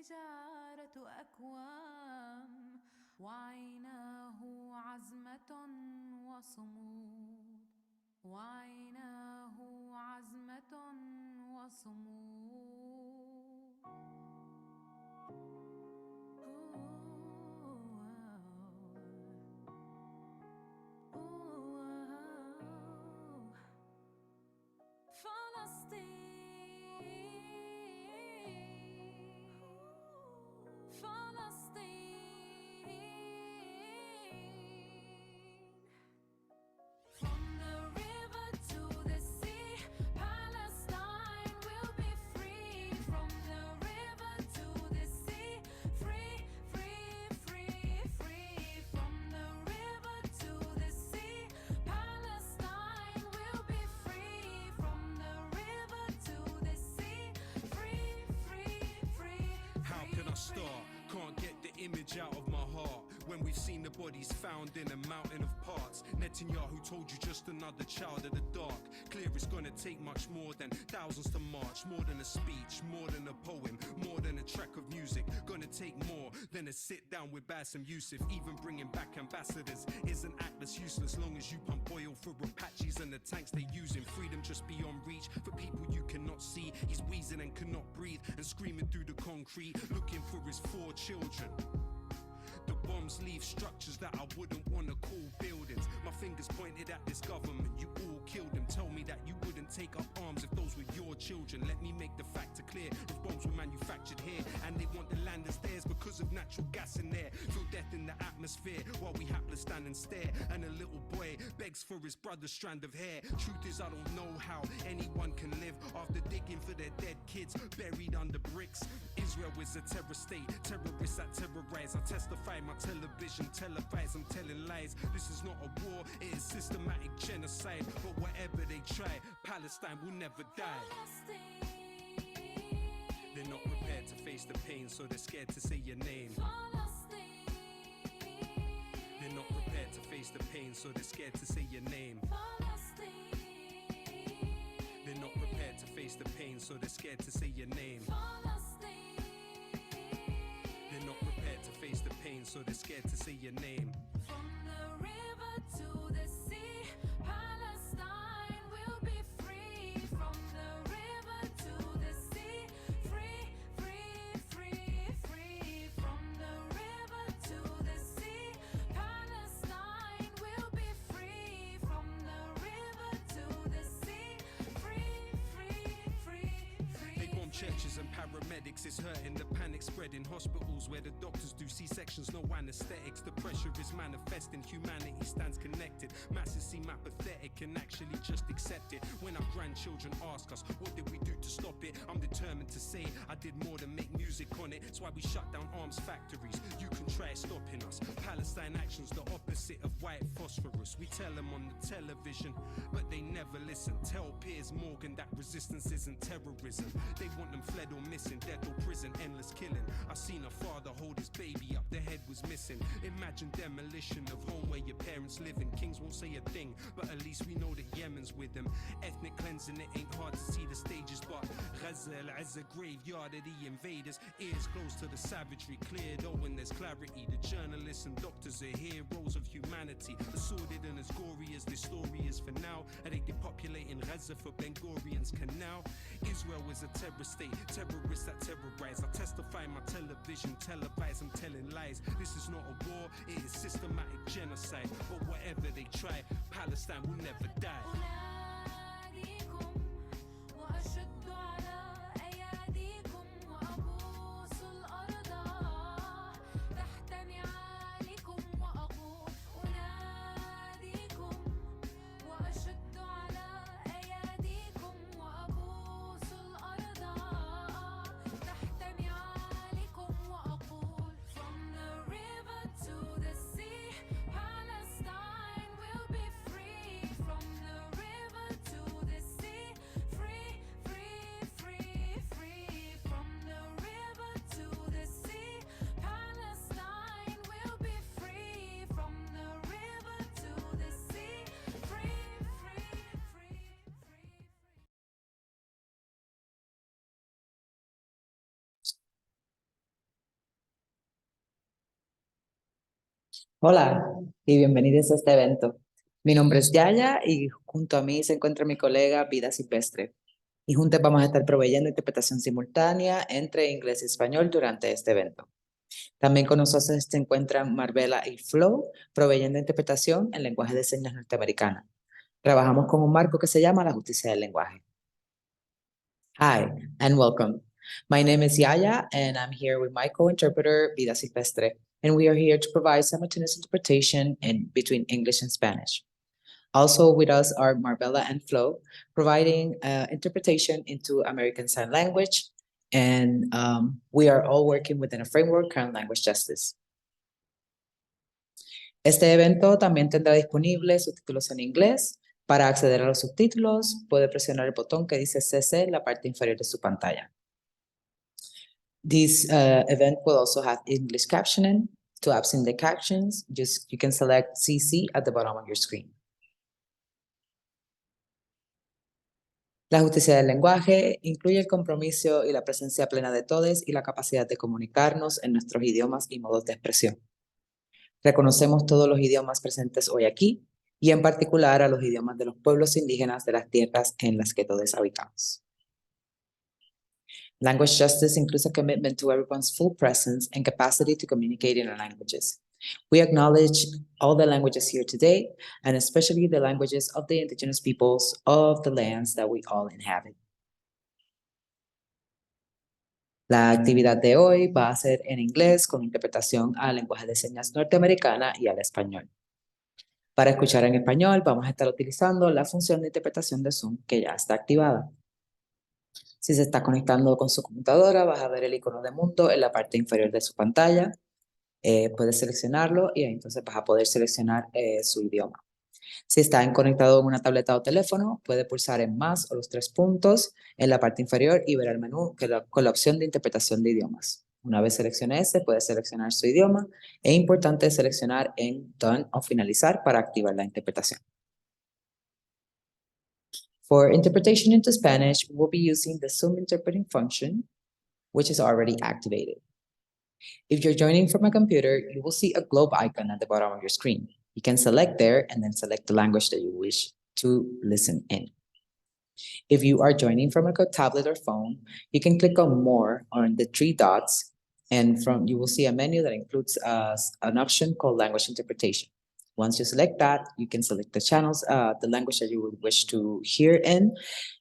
الحجارة أكوام وعيناه عزمة وصمود وعيناه عزمة وصمود Can't get the image out of my heart when we've seen the bodies found in a mountain of parts. Netanyahu told you just another child of the dark. Clear it's gonna take much more than thousands to march, more than a speech, more than a poem, more than a track of music. Gonna take more than a sit down with Bassem Youssef. Even bringing back ambassadors is an act that's useless long as you pump oil for Apaches and the tanks they using. Freedom just beyond reach for people you cannot see. He's wheezing and cannot breathe and screaming through the concrete, looking for his 4 children. The bombs leave structures that I wouldn't wanna call buildings. My fingers pointed at this government, you all killed them. Tell me that you wouldn't take up arms if those were your children. Let me make the factor clear. If bombs were manufactured here and they want the land as theirs because of natural gas in there, feel death in the atmosphere while we hapless stand and stare. And a little boy begs for his brother's strand of hair. Truth is I don't know how anyone can live after digging for their dead kids buried under bricks. Israel is a terror state, terrorists that terrorize. I testify my television, televise, I'm telling lies. This is not a war, it is systematic genocide. But whatever they try, Palestine will never die. They're not prepared to face the pain, so they're scared to say your name. They're not prepared to face the pain, so they're scared to say your name. They're not prepared to face the pain, so they're scared to say your name. They're not prepared to face the pain, so they're scared to say your name. From the river to the sea, Palestine will be free. From the river to the sea, free, free, free, free. From the river to the sea, Palestine will be free. From the river to the sea, free, free, free, free. They bomb churches and paramedics, it's hurting, the panic spreading. Hospitals where the doctors do C-sections, no anesthetics. The pressure is manifesting, humanity stands connected. Masses seem apathetic and actually just accept it. When our grandchildren ask us, what did we do to stop it? I'm determined to say I did more than make music on it. It's why we shut down arms factories. You can try stopping us. Palestine action's the opposite of white phosphorus. We tell them on the television, but they never listen. Tell Piers Morgan that resistance isn't terrorism. They want them fled or missing, dead or prison, endless killing. I seen a father hold his baby up, the head was missing. Imagine demolition of home where your parents living. Kings won't say a thing, but at least we know that Yemen's with them. Ethnic cleansing, it ain't hard to see the stages, but Gaza, Al-Azza, graveyard of the invaders. Ears close to the savagery, clear though when there's clarity. The journalists and doctors are heroes of humanity. As sordid and as gory as this story is for now. Are they depopulating Gaza for Ben Gurion's canal? Israel is a terror state, terrorists that terrorize. I testify my television, televise, I'm telling lies. This is not a war, it is systematic genocide. But whatever they try, Palestine will never die. أناديكم وأشد على أياديكم وأبوس الأرض تحت نعالكم وأقول أناديكم وأشد على أياديكم وأبوس الأرض تحت نعالكم وأقول From the river to the sea, Palestine will be free. From the river Hola y bienvenidos a este evento. Mi nombre es Yaya y junto a mí se encuentra mi colega Vida Silvestre. Y juntos vamos a estar proveyendo interpretación simultánea entre inglés y español durante este evento. También con nosotros se encuentran Marbella y Flo, proveyendo interpretación en lenguaje de señas norteamericana. Trabajamos con un marco que se llama la justicia del lenguaje. Hi and welcome. My name is Yaya and I'm here with my co-interpreter Vida Silvestre, and we are here to provide simultaneous interpretation between English and Spanish. Also with us are Marbella and Flo, providing interpretation into American Sign Language, and we are all working within a framework around language justice. Este evento también tendrá disponibles subtítulos en inglés. Para acceder a los subtítulos, puede presionar el botón que dice CC en la parte inferior de su pantalla. This event will also have English captioning. To absent the captions, you can select CC at the bottom of your screen. La justicia del lenguaje incluye el compromiso y la presencia plena de todos y la capacidad de comunicarnos en nuestros idiomas y modos de expresión. Reconocemos todos los idiomas presentes hoy aquí y en particular a los idiomas de los pueblos indígenas de las tierras en las que todos habitamos. Language justice includes a commitment to everyone's full presence and capacity to communicate in our languages. We acknowledge all the languages here today, and especially the languages of the indigenous peoples of the lands that we all inhabit. La actividad de hoy va a ser en inglés con interpretación al lenguaje de señas norteamericana y al español. Para escuchar en español, vamos a estar utilizando la función de interpretación de Zoom que ya está activada. Si se está conectando con su computadora, vas a ver el icono de mundo en la parte inferior de su pantalla. Puedes seleccionarlo y entonces vas a poder seleccionar su idioma. Si está conectado en una tableta o teléfono, puede pulsar en más o los 3 puntos en la parte inferior y ver el menú con la opción de interpretación de idiomas. Una vez seleccione ese, puede seleccionar su idioma. Es importante seleccionar en Done o Finalizar para activar la interpretación. For interpretation into Spanish, we'll be using the Zoom interpreting function, which is already activated. If you're joining from a computer, you will see a globe icon at the bottom of your screen. You can select there and then select the language that you wish to listen in. If you are joining from a tablet or phone, you can click on More on the 3 dots, and you will see a menu that includes an option called Language Interpretation. Once you select that, you can select the channels, the language that you would wish to hear in,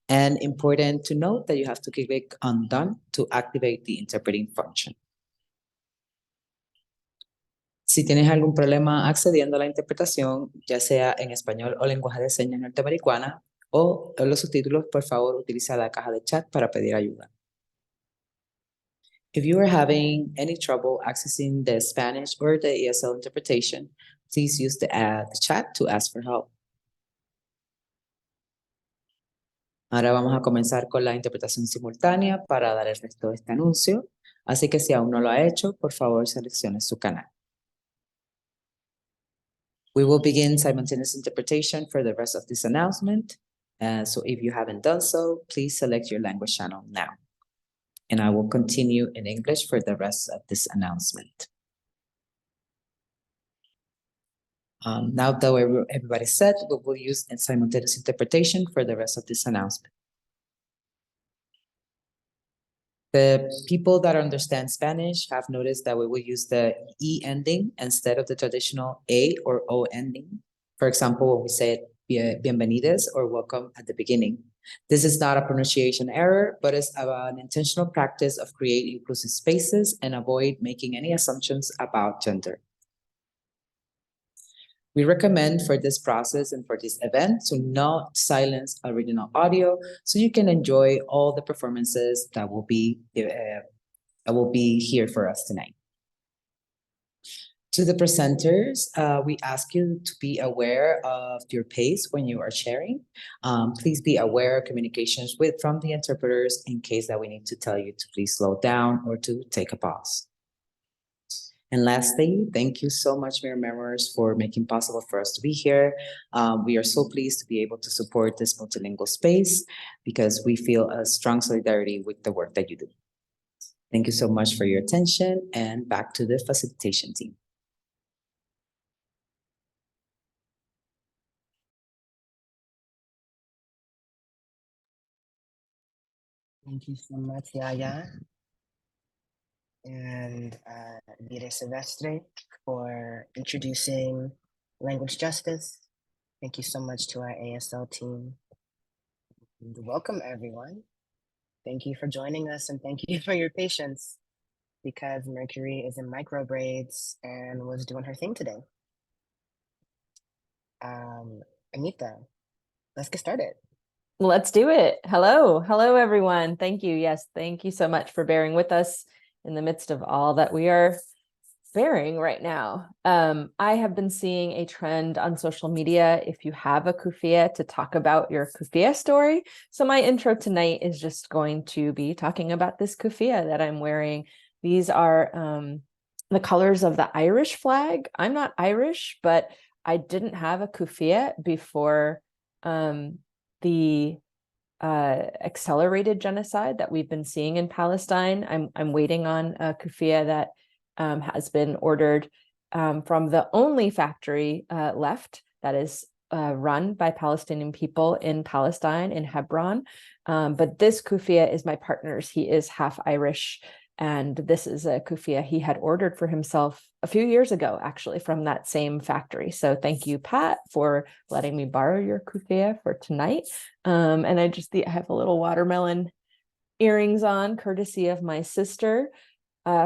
and important to note that you have to click on Done to activate the interpreting function. Si tienes algún problema accediendo a la interpretación, ya sea en español o lenguaje de señas norteamericana, o los subtítulos, por favor, utiliza la caja de chat para pedir ayuda. If you are having any trouble accessing the Spanish or the ESL interpretation, please use the chat to ask for help. Ahora vamos a comenzar con la interpretación simultánea para dar el resto de este anuncio. Así que si aún no lo ha hecho, por favor seleccione su canal. We will begin simultaneous interpretation for the rest of this announcement. So if you haven't done so, please select your language channel now. And I will continue in English for the rest of this announcement. Now that everybody's set, we will use simultaneous interpretation for the rest of this announcement. The people that understand Spanish have noticed that we will use the E ending instead of the traditional A or O ending. For example, when we say bienvenidos or welcome at the beginning. This is not a pronunciation error, but it's an intentional practice of creating inclusive spaces and avoid making any assumptions about gender. We recommend for this process and for this event to not silence original audio so you can enjoy all the performances that will be here for us tonight. To the presenters, we ask you to be aware of your pace when you are sharing. Please be aware of communications from the interpreters in case that we need to tell you to please slow down or to take a pause. And lastly, thank you so much, Mirror Members, for making possible for us to be here. We are so pleased to be able to support this multilingual space because we feel a strong solidarity with the work that you do. Thank you so much for your attention, and back to the facilitation team. Thank you so much, Yaya and Vire Silvestre, for introducing language justice. Thank you so much to our ASL team. And welcome, everyone. Thank you for joining us and thank you for your patience, because Mercury is in micro braids and was doing her thing today. Anita, let's get started. Let's do it. Hello. Hello, everyone. Thank you. Yes, thank you so much for bearing with us in the midst of all that we are bearing right now. I have been seeing a trend on social media, if you have a kufiya, to talk about your kufiya story. So my intro tonight is just going to be talking about this kufiya that I'm wearing. These are the colors of the Irish flag. I'm not Irish, but I didn't have a kufiya before the accelerated genocide that we've been seeing in Palestine. I'm waiting on a kufiya that has been ordered from the only factory left that is run by Palestinian people in Palestine, in Hebron. But this kufiya is my partner's. He is half Irish, and this is a kufiya he had ordered for himself a few years ago, actually, from that same factory. So thank you, Pat, for letting me borrow your kufiya for tonight. And I have a little watermelon earrings on, courtesy of my sister.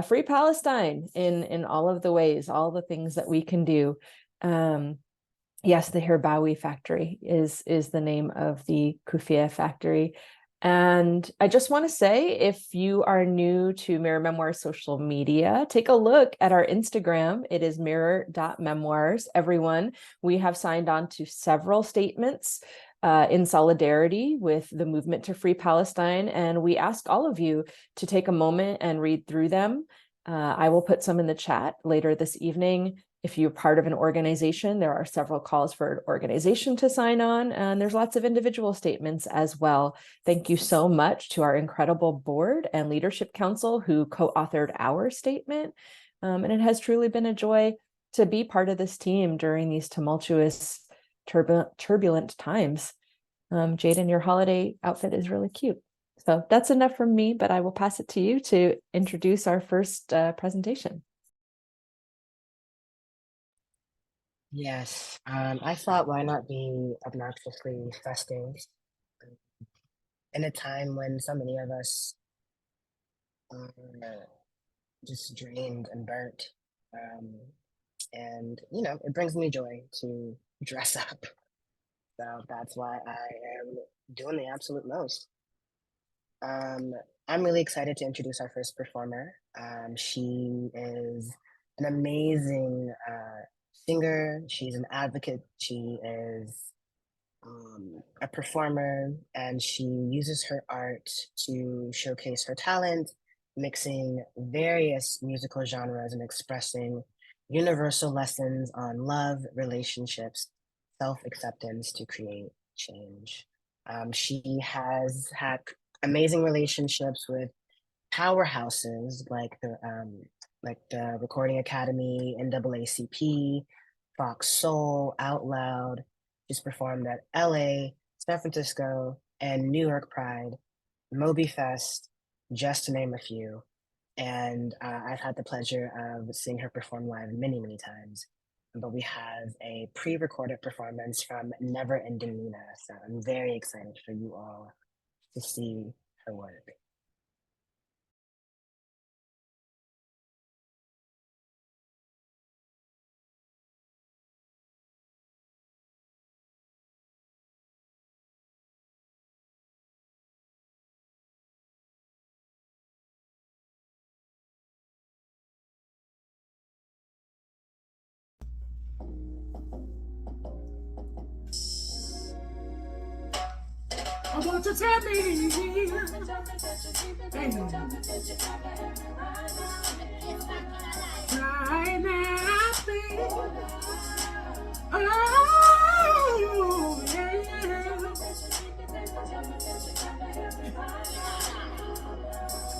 Free Palestine in all of the ways, all the things that we can do. Yes, the Hirbawi factory is the name of the kufiya factory. And I just want to say, if you are new to Mirror Memoirs social media, take a look at our Instagram. It is mirror.memoirs. Everyone, we have signed on to several statements in solidarity with the movement to free Palestine. And we ask all of you to take a moment and read through them. I will put some in the chat later this evening. If you're part of an organization, there are several calls for an organization to sign on, and there's lots of individual statements as well. Thank you so much to our incredible board and leadership council who co-authored our statement. And it has truly been a joy to be part of this team during these tumultuous, turbulent times. Jaden, your holiday outfit is really cute. So that's enough from me, but I will pass it to you to introduce our first presentation. Yes, I thought, why not be obnoxiously festive in a time when so many of us are just drained and burnt. And, you know, it brings me joy to dress up. So that's why I am doing the absolute most. I'm really excited to introduce our first performer. She is an amazing singer. She's an advocate. She is a performer, and she uses her art to showcase her talent, mixing various musical genres and expressing universal lessons on love, relationships, self-acceptance to create change. She has had amazing relationships with powerhouses like the Recording Academy, NAACP, Fox Soul, Out Loud. She's performed at LA, San Francisco, and New York Pride, Moby Fest, just to name a few. And I've had the pleasure of seeing her perform live many, many times. But we have a pre-recorded performance from Never Ending Nina. So I'm very excited for you all to see her work. I want to tell me. Right now, I feel. Oh, yeah.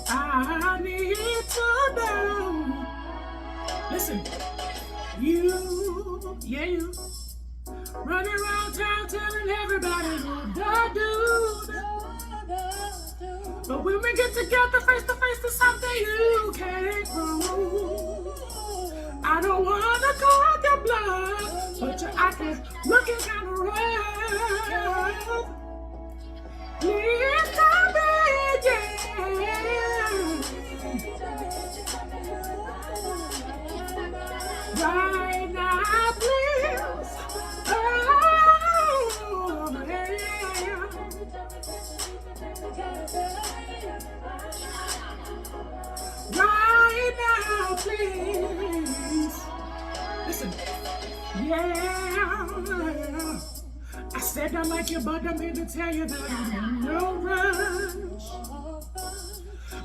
I need to know. Listen, you. Running around town telling everybody what to do. But we When we get together face to face to something you can't prove. I don't wanna call your bluff, but you're acting looking kind of rough. Please tell me, yeah. Right now, please. Oh, yeah. Right now, please. Listen. Yeah. I said I like you, but I'm here to tell you that I'm in no rush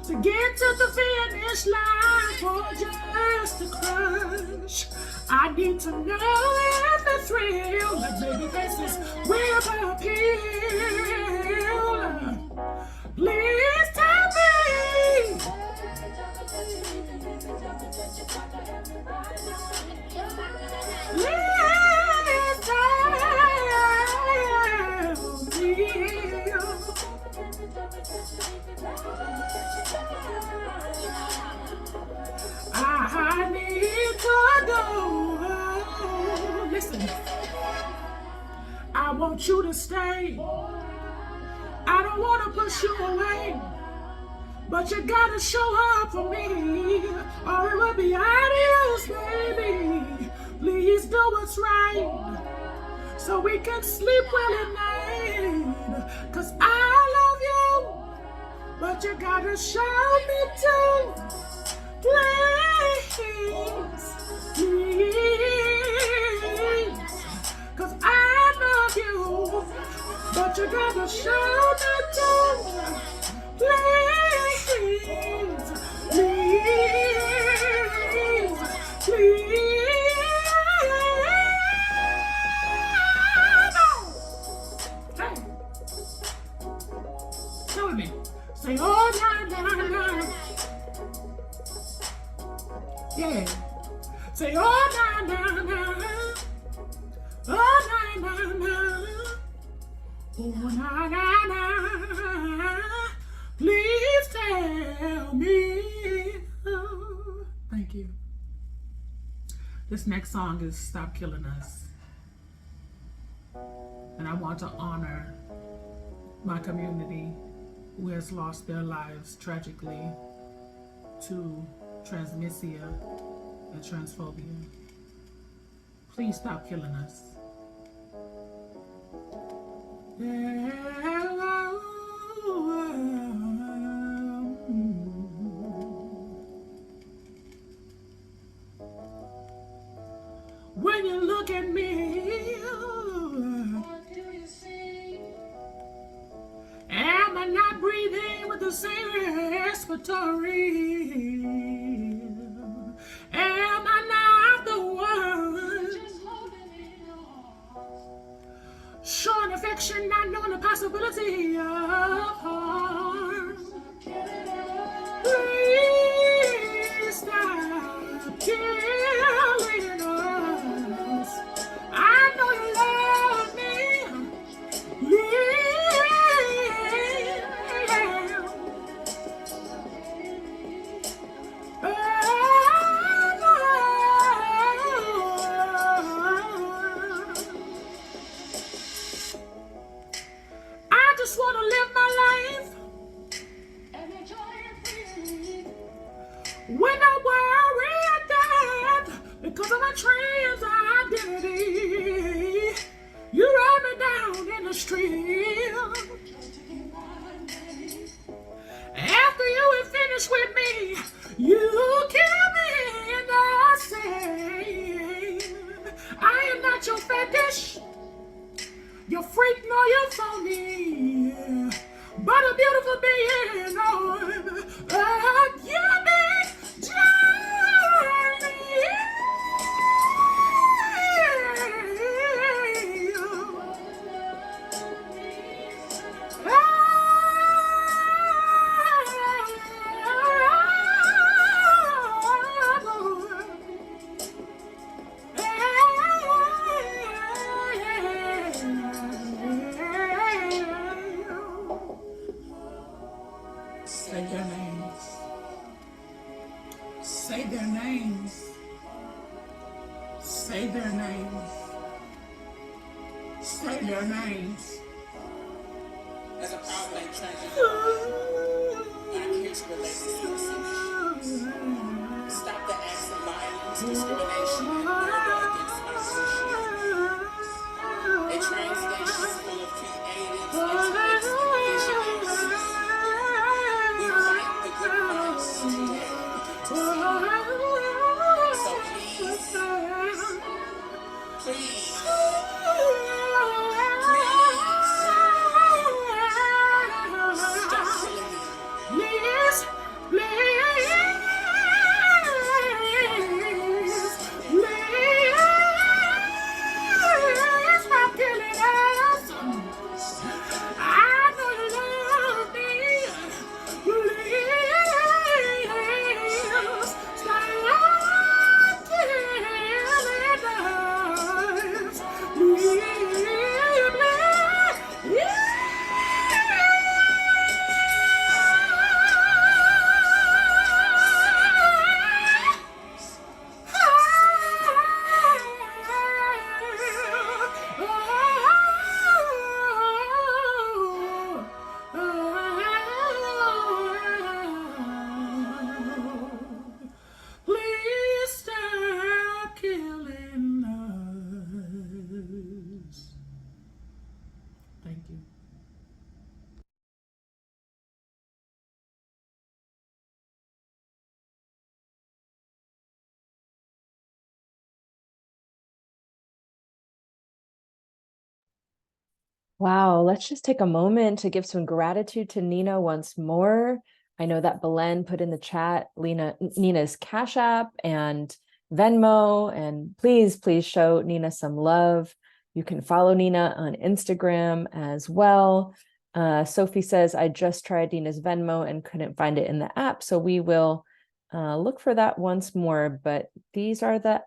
to get to the finish line or just a crush. I need to know if it's real, like baby faces will appeal. Please tell me. Please tell me. I need to know. Listen, I want you to stay. I don't want to push you away, but you gotta show up for me, or it will be adios, baby. Please do what's right, so we can sleep well at night. 'Cause I love you, but you gotta show me too. Please, please, 'cause I love you, but you gotta show me too. Please, please, please. Hey, tell me. Say, oh, nah. Yeah. Say, oh, nah. Oh, nah. Oh, nah. Please tell me. Oh, thank you. This next song is Stop Killing Us. And I want to honor my community who has lost their lives tragically to transmisia and transphobia. Please stop killing us. When you look at me, what do you see? Am I not breathing with the same respiratory? Am I not the one just holding it on? Showing affection, not knowing the possibility of harm. Please stop killing us. I know you love me. I just want to live my life and enjoy it freely. When I worry at death because of my trans identity, you run me down in the street. After you had finished with me, you kill me in the same. I am not your fetish, your freak nor your phony, but a beautiful being on a human journey. Say their names. Say their names. Say their names. As a proud black trans, I'm here to relate this message. Stop the acts of violence, discrimination, and murder against our associates. A trans nation full of creatives, intellects, and visionaries. We fight the good fight today. We get to see. So please, stop killing me. Please, stop killing us. I know you love me. Please, stop killing us. Please. Please stop killing us. Thank you. Wow, let's just take a moment to give some gratitude to Nina once more. I know that Belen put in the chat Nina's Cash App and Venmo, and please show Nina some love. You can follow Nina on Instagram as well. Sophie says, I just tried Nina's Venmo and couldn't find it in the app, so we will look for that once more, but these are the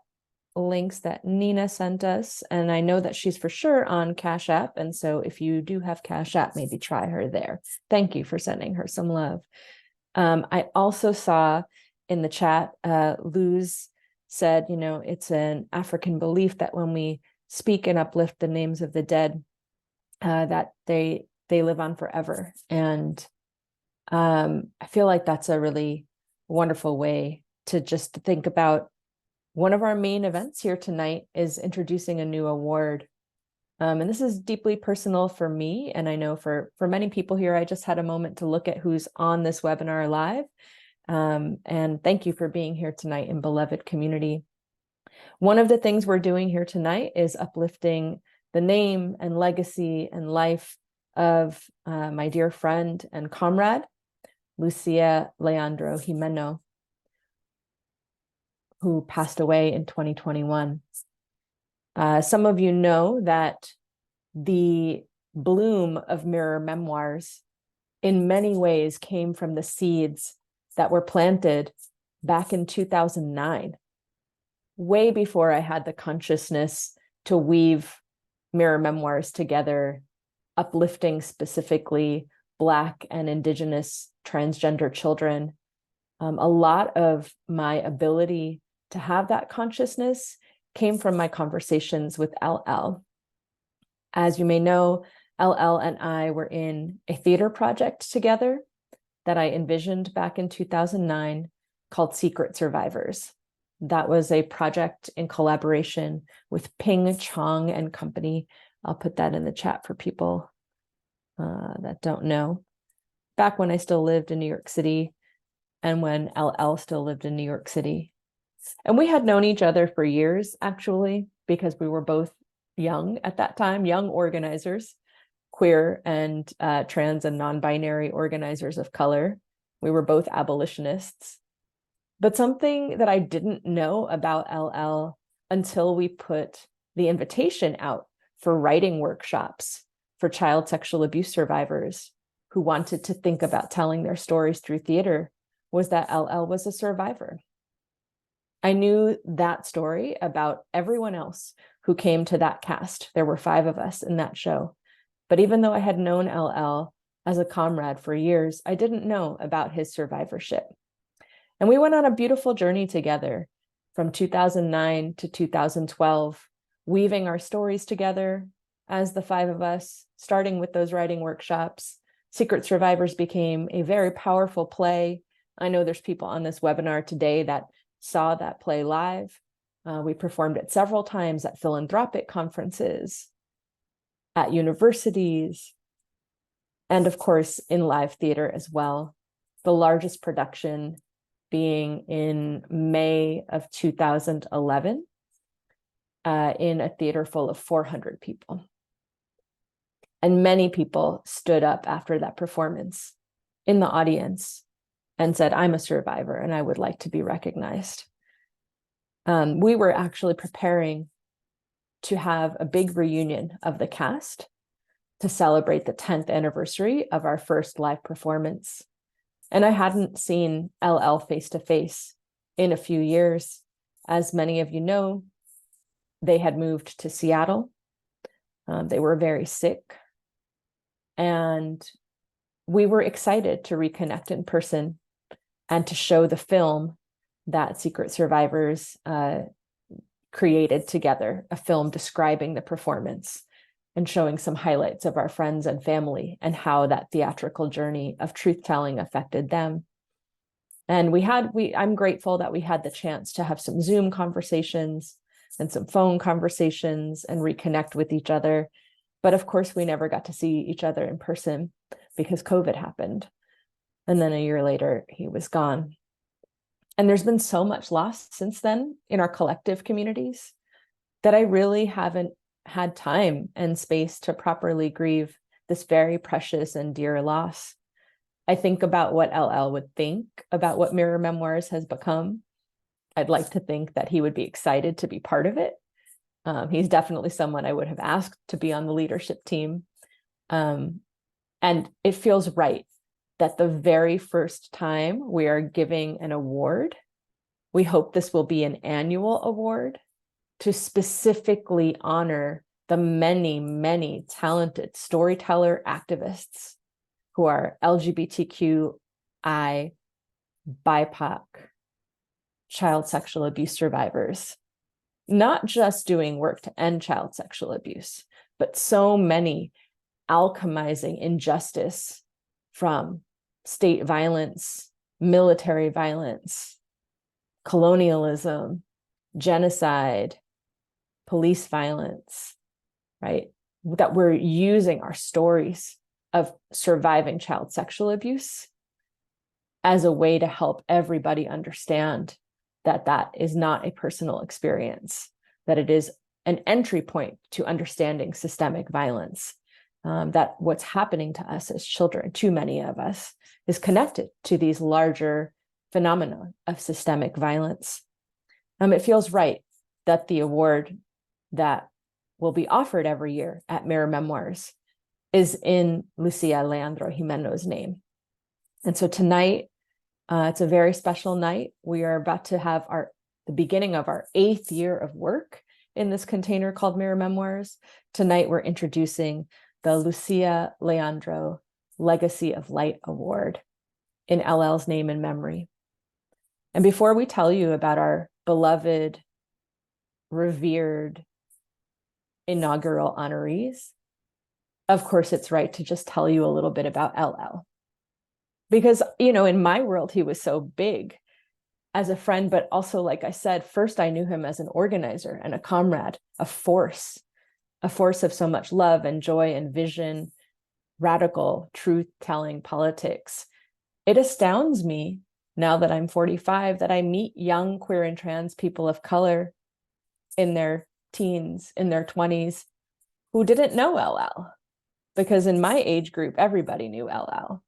links that Nina sent us, and I know that she's for sure on Cash App, and so if you do have Cash App, maybe try her there. Thank you for sending her some love. I also saw in the chat, Luz said, you know, it's an African belief that when we speak and uplift the names of the dead, that they live on forever, and I feel like that's a really wonderful way to just think about. One of our main events here tonight is introducing a new award. And this is deeply personal for me. And I know for many people here, I just had a moment to look at who's on this webinar live. And thank you for being here tonight in beloved community. One of the things we're doing here tonight is uplifting the name and legacy and life of my dear friend and comrade, Lucia Leandro Jimeno, who passed away in 2021. Some of you know that the bloom of Mirror Memoirs in many ways came from the seeds that were planted back in 2009, way before I had the consciousness to weave Mirror Memoirs together, uplifting specifically Black and Indigenous transgender children. A lot of my ability to have that consciousness came from my conversations with LL. As you may know, LL and I were in a theater project together that I envisioned back in 2009 called Secret Survivors. That was a project in collaboration with Ping Chong and Company. I'll put that in the chat for people that don't know. Back when I still lived in New York City and when LL still lived in New York City. And we had known each other for years, actually, because we were both young at that time, young organizers, queer and trans and non-binary organizers of color. We were both abolitionists. But something that I didn't know about LL until we put the invitation out for writing workshops for child sexual abuse survivors who wanted to think about telling their stories through theater was that LL was a survivor. I knew that story about everyone else who came to that cast. There were 5 of us in that show. But even though I had known LL as a comrade for years, I didn't know about his survivorship. And we went on a beautiful journey together from 2009 to 2012, weaving our stories together as the five of us, starting with those writing workshops. Secret Survivors became a very powerful play. I know there's people on this webinar today that saw that play live. We performed it several times at philanthropic conferences, at universities, and of course in live theater as well. The largest production being in May of 2011 in a theater full of 400 people. And many people stood up after that performance in the audience and said, I'm a survivor and I would like to be recognized. We were actually preparing to have a big reunion of the cast to celebrate the 10th anniversary of our first live performance. And I hadn't seen LL face to face in a few years. As many of you know, they had moved to Seattle. They were very sick. And we were excited to reconnect in person and to show the film that Secret Survivors created together, a film describing the performance and showing some highlights of our friends and family and how that theatrical journey of truth-telling affected them. And I'm grateful that we had the chance to have some Zoom conversations and some phone conversations and reconnect with each other. But of course, we never got to see each other in person because COVID happened. And then a year later, he was gone. And there's been so much loss since then in our collective communities that I really haven't had time and space to properly grieve this very precious and dear loss. I think about what LL would think about what Mirror Memoirs has become. I'd like to think that he would be excited to be part of it. He's definitely someone I would have asked to be on the leadership team. And it feels right that the very first time we are giving an award, we hope this will be an annual award to specifically honor the many, many talented storyteller activists who are LGBTQI, BIPOC, child sexual abuse survivors, not just doing work to end child sexual abuse, but so many alchemizing injustice from state violence, military violence, colonialism, genocide, police violence, right? That we're using our stories of surviving child sexual abuse as a way to help everybody understand that that is not a personal experience, that it is an entry point to understanding systemic violence, that what's happening to us as children, too many of us, is connected to these larger phenomena of systemic violence. It feels right that the award that will be offered every year at Mirror Memoirs is in Lucia Leandro Gimeno's name. And so tonight, it's a very special night. We are about to have the beginning of our 8th year of work in this container called Mirror Memoirs. Tonight, we're introducing the Lucia Leandro Legacy of Light Award in LL's name and memory. And before we tell you about our beloved, revered inaugural honorees, of course, it's right to just tell you a little bit about LL. Because, in my world, he was so big as a friend, but also, like I said, first I knew him as an organizer and a comrade, a force of so much love and joy and vision, radical, truth-telling politics. It astounds me now that I'm 45 that I meet young queer and trans people of color in their teens, in their 20s, who didn't know LL. Because in my age group, everybody knew LL.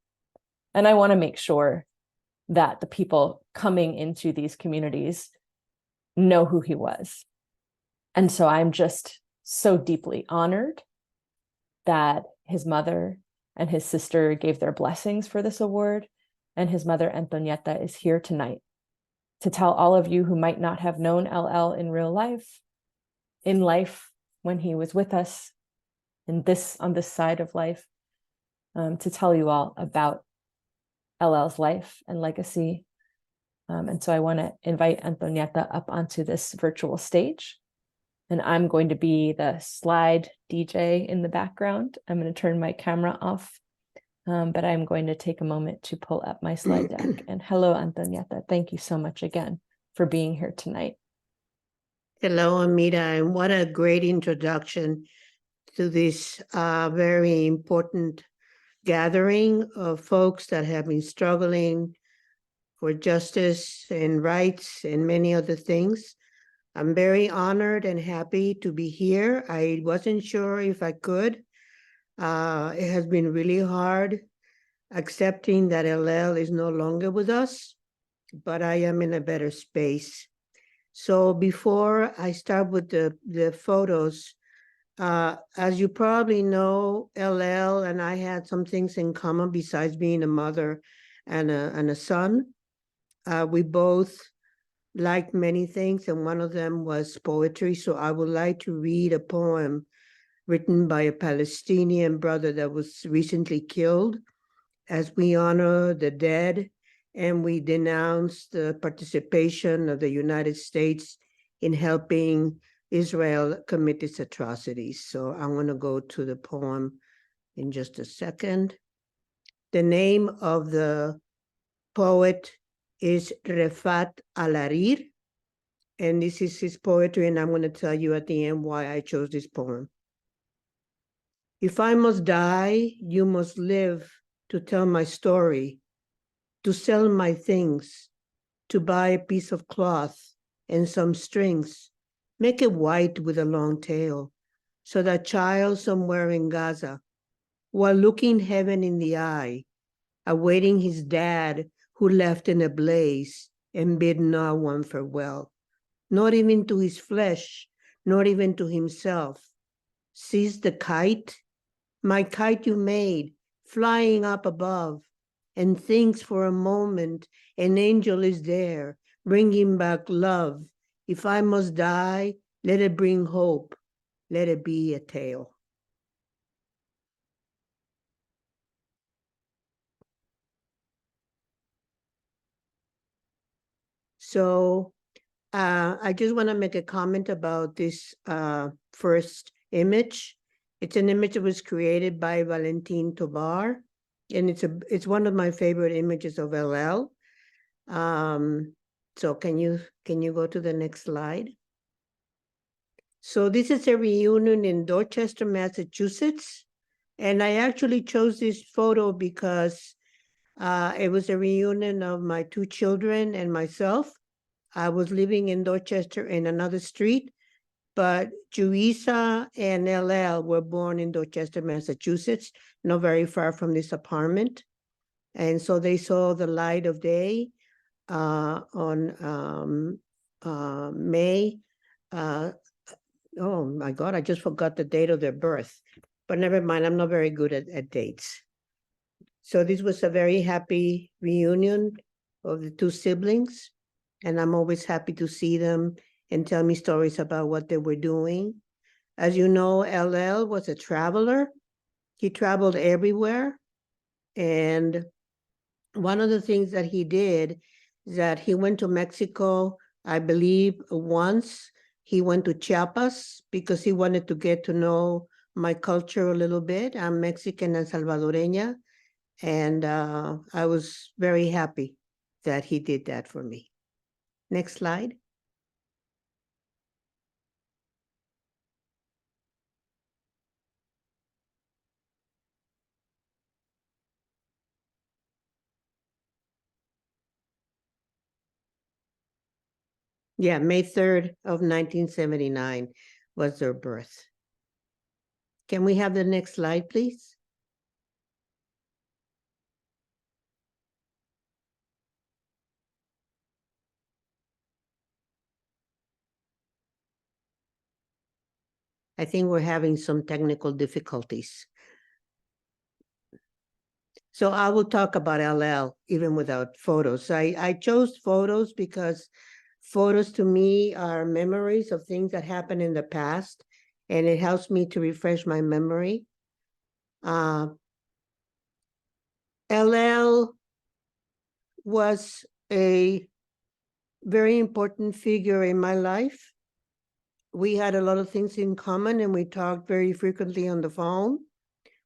And I want to make sure that the people coming into these communities know who he was. And so I'm just so deeply honored that his mother and his sister gave their blessings for this award. And his mother, Antonieta, is here tonight to tell all of you who might not have known LL in real life, in life when he was with us, on this side of life, to tell you all about LL's life and legacy. And so I want to invite Antonieta up onto this virtual stage. And I'm going to be the slide DJ in the background. I'm going to turn my camera off, but I'm going to take a moment to pull up my slide deck. And hello, Antonieta. Thank you so much again for being here tonight. Hello, Amita, and what a great introduction to this very important gathering of folks that have been struggling for justice and rights and many other things. I'm very honored and happy to be here. I wasn't sure if I could. It has been really hard accepting that LL is no longer with us, but I am in a better space. So before I start with the photos, as you probably know, LL and I had some things in common besides being a mother and a son. We both liked many things, and one of them was poetry. So I would like to read a poem written by a Palestinian brother that was recently killed, as we honor the dead and we denounce the participation of the United States in helping Israel commit its atrocities. So I want to go to the poem in just a second. The name of the poet is Refat Alarir, and this is his poetry, and I'm going to tell you at the end why I chose this poem. If I must die, you must live to tell my story, to sell my things, to buy a piece of cloth and some strings, make it white with a long tail, so that child somewhere in Gaza, while looking heaven in the eye, awaiting his dad who left in a blaze and bid no one farewell, not even to his flesh, not even to himself, sees the kite, my kite you made, flying up above, and thinks for a moment an angel is there, bringing back love. If I must die, let it bring hope. Let it be a tale. So I just want to make a comment about this first image. It's an image that was created by Valentin Tovar, and it's one of my favorite images of LL. So can you go to the next slide? So this is a reunion in Dorchester, Massachusetts, and I actually chose this photo because it was a reunion of my two children and myself. I was living in Dorchester in another street, but Juisa and LL were born in Dorchester, Massachusetts, not very far from this apartment. And so they saw the light of day on May. Oh my God, I just forgot the date of their birth, but never mind, I'm not very good at dates. So this was a very happy reunion of the two siblings, and I'm always happy to see them and tell me stories about what they were doing. As you know, LL was a traveler. He traveled everywhere. And one of the things that he did is that he went to Mexico, I believe once. He went to Chiapas because he wanted to get to know my culture a little bit. I'm Mexican and Salvadoreña. And I was very happy that he did that for me. Next slide. Yeah, May 3rd of 1979 was their birth. Can we have the next slide, please? I think we're having some technical difficulties. So I will talk about LL even without photos. I chose photos because photos to me are memories of things that happened in the past, and it helps me to refresh my memory. LL was a very important figure in my life. We had a lot of things in common and we talked very frequently on the phone,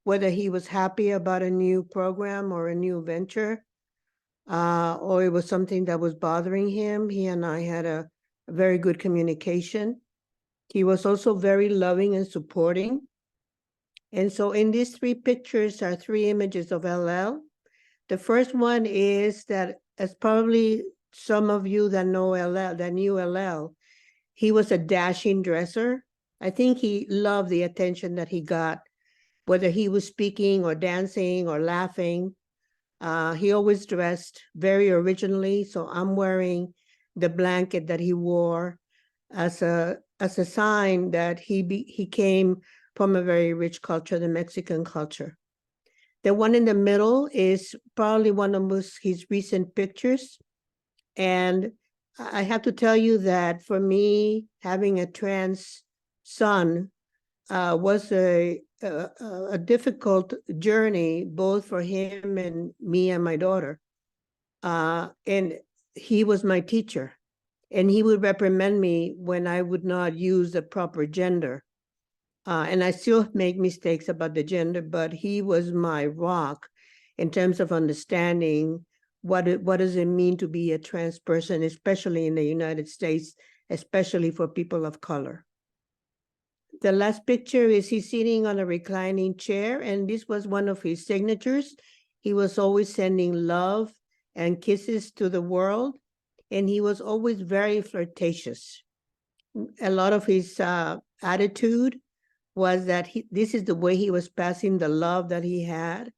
whether he was happy about a new program or a new venture, or it was something that was bothering him. He and I had a very good communication. He was also very loving and supporting. And so in these three pictures are three images of LL. The first one is that, as probably some of you that know LL, that knew LL, he was a dashing dresser. I think he loved the attention that he got, whether he was speaking or dancing or laughing. He always dressed very originally. So I'm wearing the blanket that he wore as a sign that he came from a very rich culture, the Mexican culture. The one in the middle is probably one of his recent pictures. And I have to tell you that for me, having a trans son was a difficult journey, both for him and me and my daughter. And he was my teacher. And he would reprimand me when I would not use the proper gender. And I still make mistakes about the gender, but he was my rock in terms of understanding what does it mean to be a trans person, especially in the United States, especially for people of color. The last picture is he sitting on a reclining chair, and this was one of his signatures. He was always sending love and kisses to the world, and he was always very flirtatious. A lot of his attitude was that this is the way he was passing the love that he had.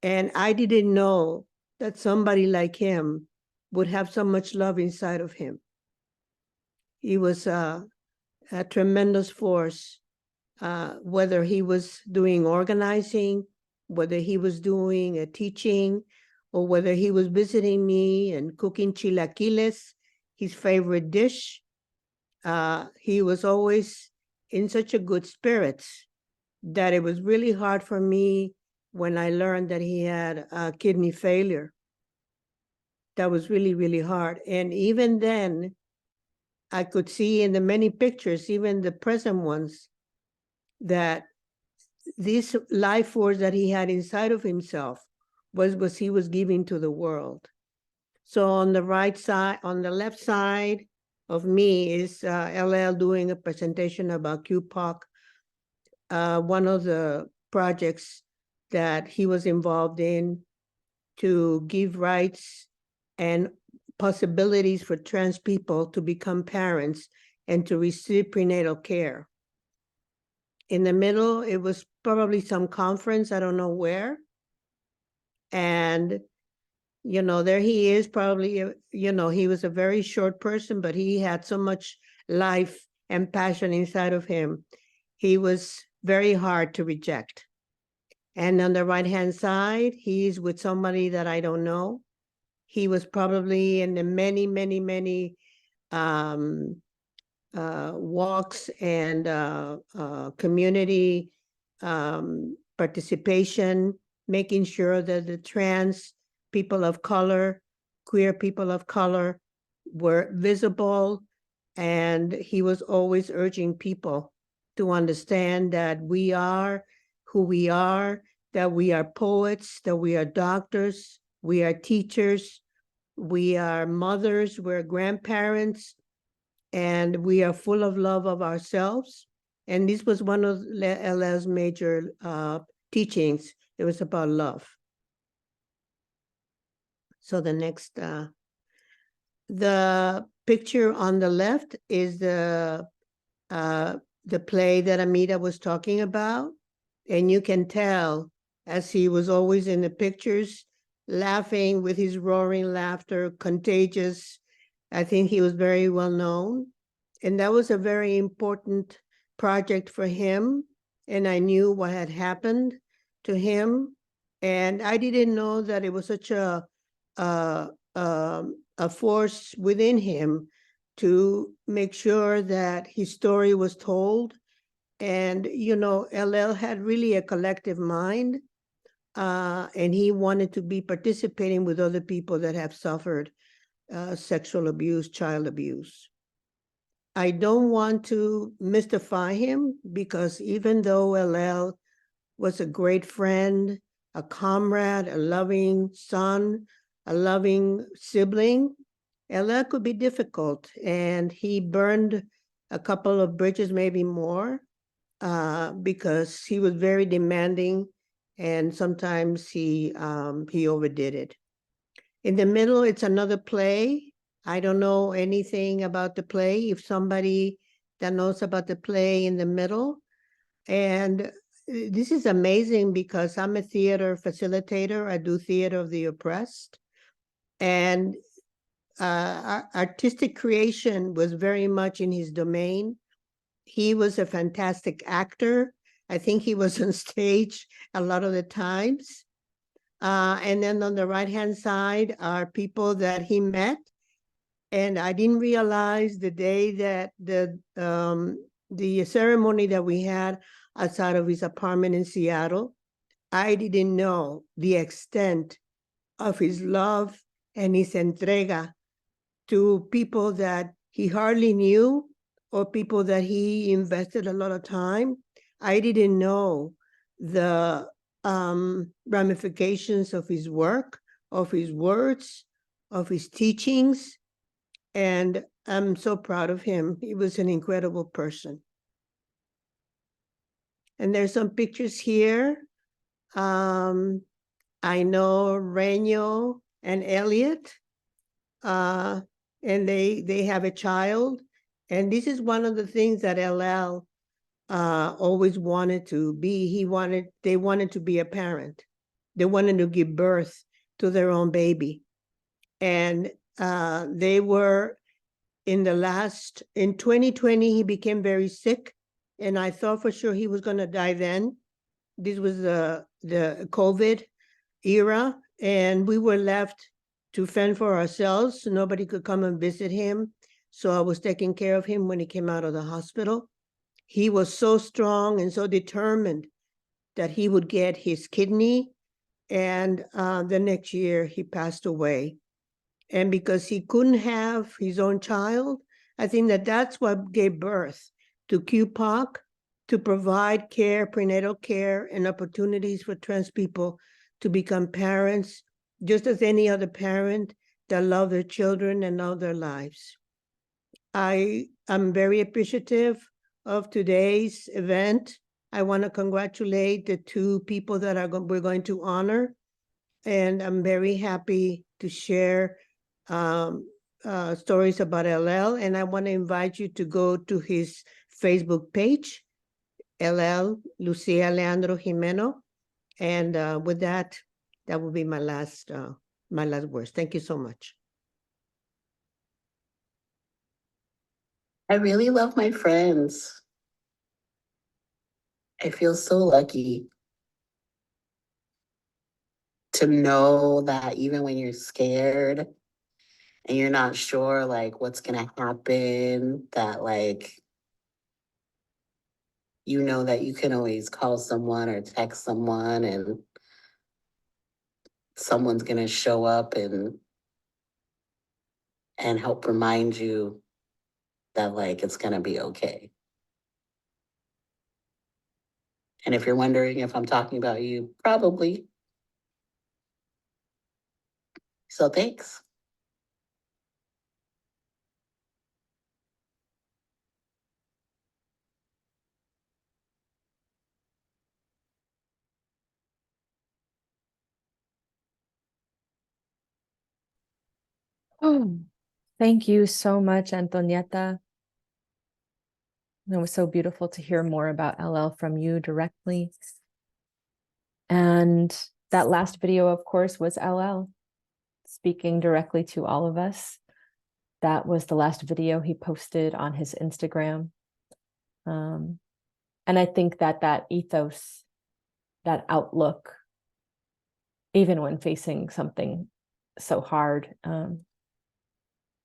And I didn't know that somebody like him would have so much love inside of him. He was a tremendous force, whether he was doing organizing, whether he was doing a teaching, or whether he was visiting me and cooking chilaquiles, his favorite dish. He was always in such a good spirits that it was really hard for me when I learned that he had kidney failure. That was really, really hard. And even then, I could see in the many pictures, even the present ones, that this life force that he had inside of himself was he was giving to the world. So on the right side, on the left side of me is LL doing a presentation about QPOC, one of the projects that he was involved in to give rights and possibilities for trans people to become parents and to receive prenatal care. In the middle, it was probably some conference, I don't know where. And, you know, there he is, probably, you know, he was a very short person, but he had so much life and passion inside of him. He was very hard to reject. And on the right-hand side, he's with somebody that I don't know. He was probably in the many, many, many walks and community participation, making sure that the trans people of color, queer people of color were visible. And he was always urging people to understand that we are who we are, that we are poets, that we are doctors, we are teachers, we are mothers, we're grandparents, and we are full of love of ourselves. And this was one of LL's major teachings. It was about love. So the next, the picture on the left is the play that Amita was talking about. And you can tell, as he was always in the pictures, laughing with his roaring laughter, contagious. I think he was very well known. And that was a very important project for him. And I knew what had happened to him. And I didn't know that it was such a force within him to make sure that his story was told. And, you know, LL had really a collective mind, and he wanted to be participating with other people that have suffered sexual abuse, child abuse. I don't want to mystify him because even though LL was a great friend, a comrade, a loving son, a loving sibling, LL could be difficult, and he burned a couple of bridges, maybe more, because he was very demanding, and sometimes he overdid it. In the middle, it's another play. I don't know anything about the play. If somebody that knows about the play in the middle, and this is amazing because I'm a theater facilitator. I do theater of the oppressed, and artistic creation was very much in his domain. He was a fantastic actor. I think he was on stage a lot of the times. And then on the right-hand side are people that he met. And I didn't realize the day that the ceremony that we had outside of his apartment in Seattle, I didn't know the extent of his love and his entrega to people that he hardly knew or people that he invested a lot of time. I didn't know the ramifications of his work, of his words, of his teachings, and I'm so proud of him. He was an incredible person. And there's some pictures here. I know Reño and Elliot, and they have a child. And this is one of the things that LL always wanted to be. They wanted to be a parent. They wanted to give birth to their own baby. And they were in 2020, he became very sick. And I thought for sure he was going to die then. This was the COVID era. And we were left to fend for ourselves. So nobody could come and visit him. So I was taking care of him when he came out of the hospital. He was so strong and so determined that he would get his kidney. And the next year he passed away. And because he couldn't have his own child, I think that's what gave birth to QPOC, to provide care, prenatal care, and opportunities for trans people to become parents, just as any other parent that love their children and love their lives. I am very appreciative of today's event. I want to congratulate the two people that we're going to honor. And I'm very happy to share stories about LL. And I want to invite you to go to his Facebook page, LL Lucia Leandro Jimeno. And with that will be my last words. Thank you so much. I really love my friends. I feel so lucky to know that even when you're scared and you're not sure like what's gonna happen, that like, you know that you can always call someone or text someone and someone's gonna show up and help remind you that like it's gonna be okay. And if you're wondering if I'm talking about you, probably. So thanks. Oh, thank you so much, Antonieta. It was so beautiful to hear more about LL from you directly. And that last video, of course, was LL speaking directly to all of us. That was the last video he posted on his Instagram. And I think that ethos, that outlook, even when facing something so hard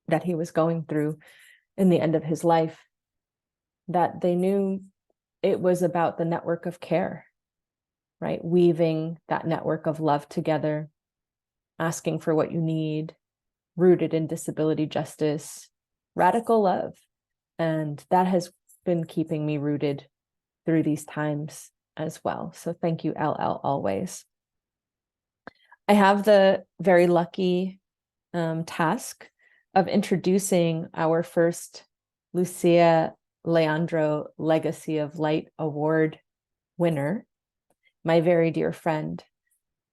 that he was going through in the end of his life, that they knew it was about the network of care, right? Weaving that network of love together, asking for what you need, rooted in disability justice, radical love. And that has been keeping me rooted through these times as well. So thank you, LL, always. I have the very lucky task of introducing our first Lucia Leandro Legacy of Light Award winner, my very dear friend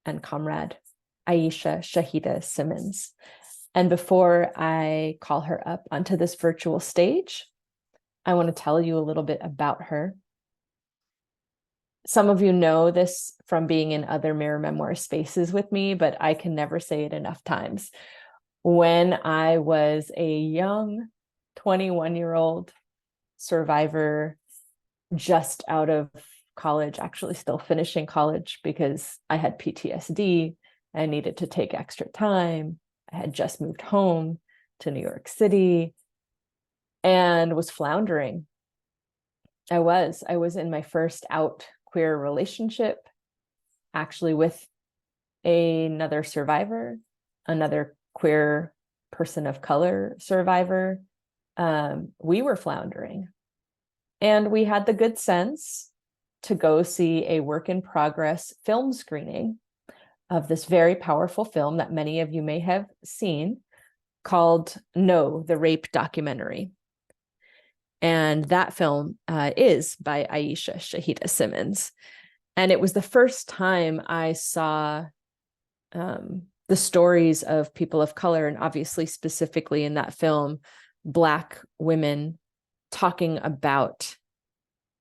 and comrade, Aisha Shahida Simmons. And before I call her up onto this virtual stage, I want to tell you a little bit about her. Some of you know this from being in other Mirror Memoir spaces with me, but I can never say it enough times. When I was a young 21-year-old survivor, just out of college, actually still finishing college because I had PTSD, I needed to take extra time. I had just moved home to New York City and was floundering. I was in my first out queer relationship, actually with another survivor, another queer person of color survivor. We were floundering. And we had the good sense to go see a work in progress film screening of this very powerful film that many of you may have seen called No, the Rape Documentary. And that film is by Aisha Shahida Simmons. And it was the first time I saw the stories of people of color, and obviously specifically in that film, Black women talking about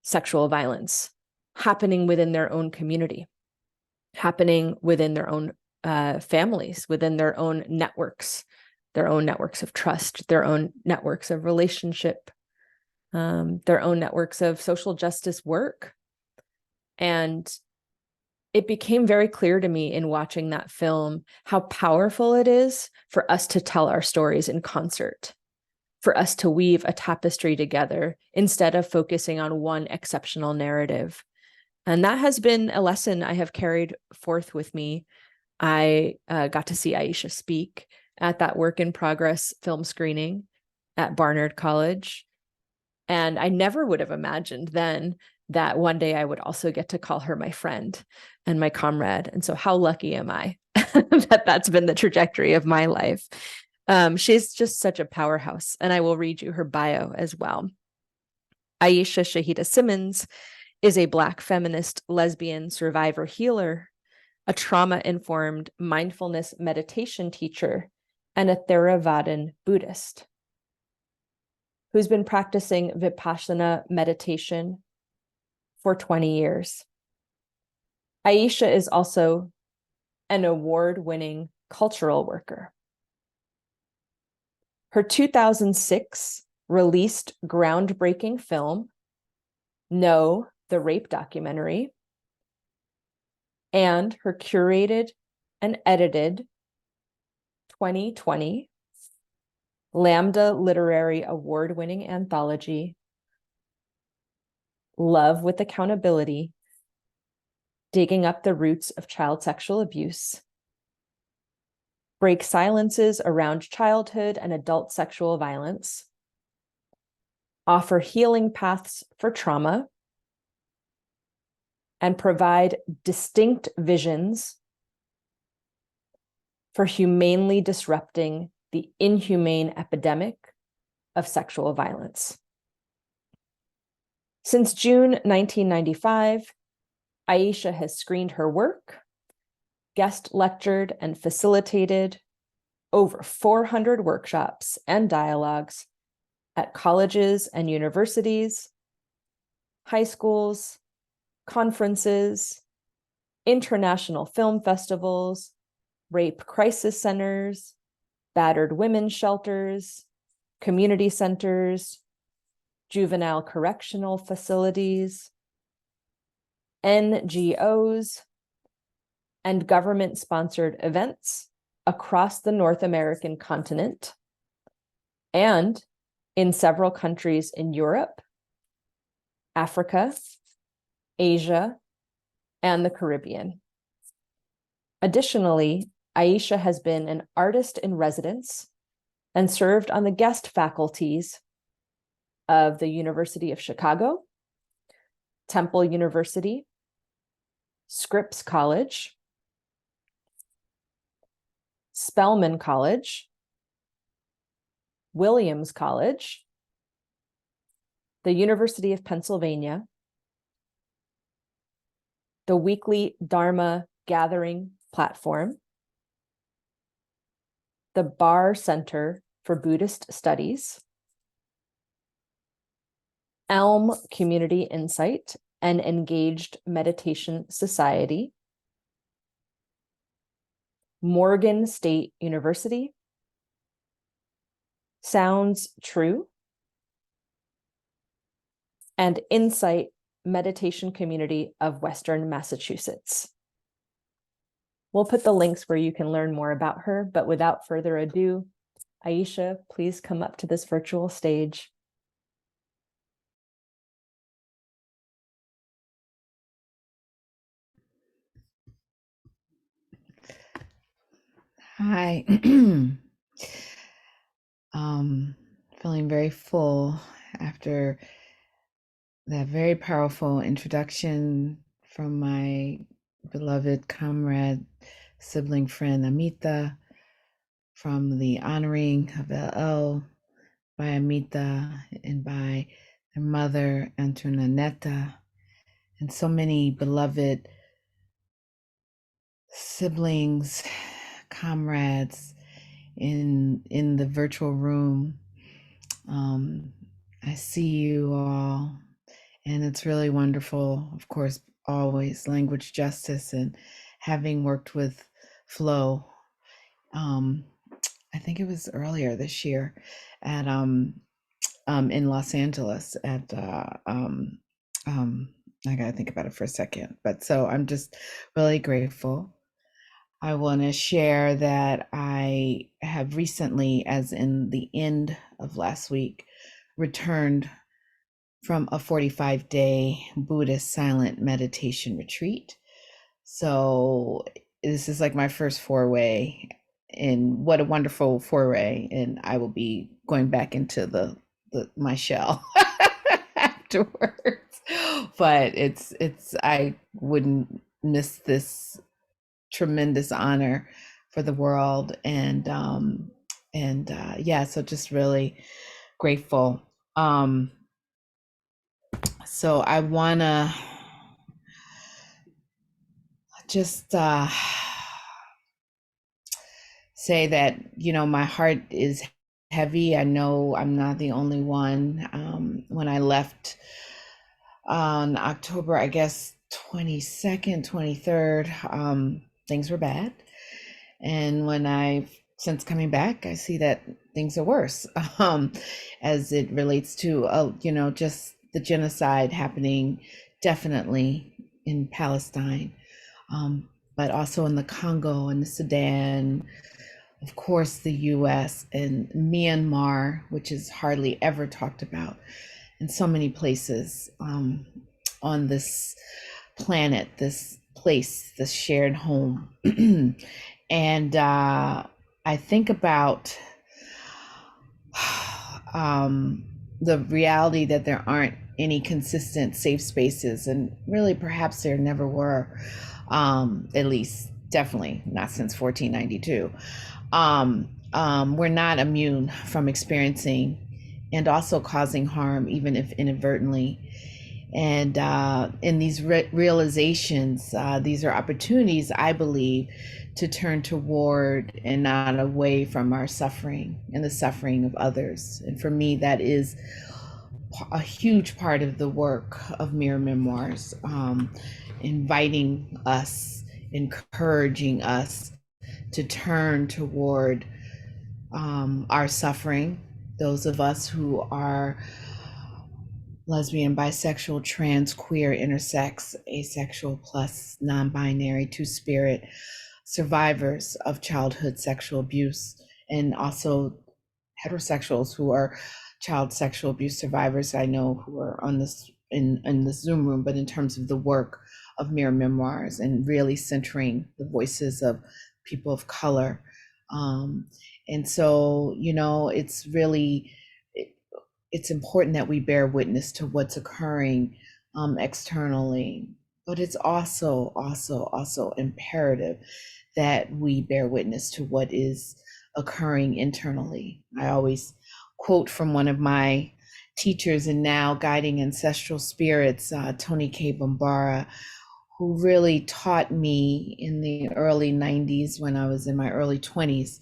sexual violence happening within their own community, happening within their own families, within their own networks of trust, their own networks of relationship, their own networks of social justice work. And it became very clear to me in watching that film how powerful it is for us to tell our stories in concert, for us to weave a tapestry together instead of focusing on one exceptional narrative. And that has been a lesson I have carried forth with me. I got to see Aisha speak at that work in progress film screening at Barnard College. And I never would have imagined then that one day I would also get to call her my friend and my comrade. And so how lucky am I that that's been the trajectory of my life. She's just such a powerhouse, and I will read you her bio as well. Aisha Shahida Simmons is a Black feminist lesbian survivor healer, a trauma-informed mindfulness meditation teacher, and a Theravadan Buddhist who's been practicing Vipassana meditation for 20 years. Aisha is also an award-winning cultural worker. Her 2006 released groundbreaking film, No, the Rape Documentary, and her curated and edited 2020 Lambda Literary Award-winning anthology, Love with Accountability, Digging Up the Roots of Child Sexual Abuse, Break Silences Around Childhood and Adult Sexual Violence, Offer Healing Paths for Trauma, and provide distinct visions for humanely disrupting the inhumane epidemic of sexual violence. Since June 1995, Aisha has screened her work, guest lectured and facilitated over 400 workshops and dialogues at colleges and universities, high schools, conferences, international film festivals, rape crisis centers, battered women's shelters, community centers, juvenile correctional facilities, NGOs, and government-sponsored events across the North American continent and in several countries in Europe, Africa, Asia, and the Caribbean. Additionally, Aisha has been an artist in residence and served on the guest faculties of the University of Chicago, Temple University, Scripps College, Spelman College, Williams College, the University of Pennsylvania, the weekly Dharma Gathering platform, the Bar Center for Buddhist Studies, Elm Community Insight and Engaged Meditation Society, Morgan State University, Sounds True, and Insight Meditation Community of Western Massachusetts. We'll put the links where you can learn more about her, but without further ado, Aisha, please come up to this virtual stage. Hi. Feeling very full after that very powerful introduction from my beloved comrade, sibling friend Amita, from the honoring of LL by Amita and by their mother, Antoinetta, and so many beloved siblings, comrades in the virtual room. I see you all, and it's really wonderful. Of course, always language justice, and having worked with Flo, I think it was earlier this year at in Los Angeles at I gotta think about it for a second. But so I'm just really grateful. I want to share that I have recently, as in the end of last week, returned from a 45-day Buddhist silent meditation retreat. So this is like my first foray, and what a wonderful foray. And I will be going back into my shell afterwards. But it's I wouldn't miss this tremendous honor for the world, and yeah, so just really grateful. So I wanna just say that, you know, my heart is heavy. I know I'm not the only one. When I left on October, I guess 22nd, 23rd, things were bad. And when since coming back, I see that things are worse, as it relates to, you know, just the genocide happening definitely in Palestine, but also in the Congo and the Sudan, of course, the US and Myanmar, which is hardly ever talked about, in so many places on this planet, this place, this shared home. And I think about the reality that there aren't any consistent safe spaces, and really perhaps there never were, at least definitely not since 1492. We're not immune from experiencing and also causing harm, even if inadvertently. And in these realizations, these are opportunities, I believe, to turn toward and not away from our suffering and the suffering of others. And for me, that is a huge part of the work of Mirror Memoirs, inviting us, encouraging us to turn toward our suffering, those of us who are lesbian, bisexual, trans, queer, intersex, asexual, plus non-binary, two-spirit, survivors of childhood sexual abuse, and also heterosexuals who are child sexual abuse survivors. I know who are on this in this Zoom room, but in terms of the work of Mirror Memoirs and really centering the voices of people of color, And so, you know, it's really, it's important that we bear witness to what's occurring externally, but it's also imperative that we bear witness to what is occurring internally. I always quote from one of my teachers and now guiding ancestral spirits, Tony K. Bombara, who really taught me in the early 90s when I was in my early 20s,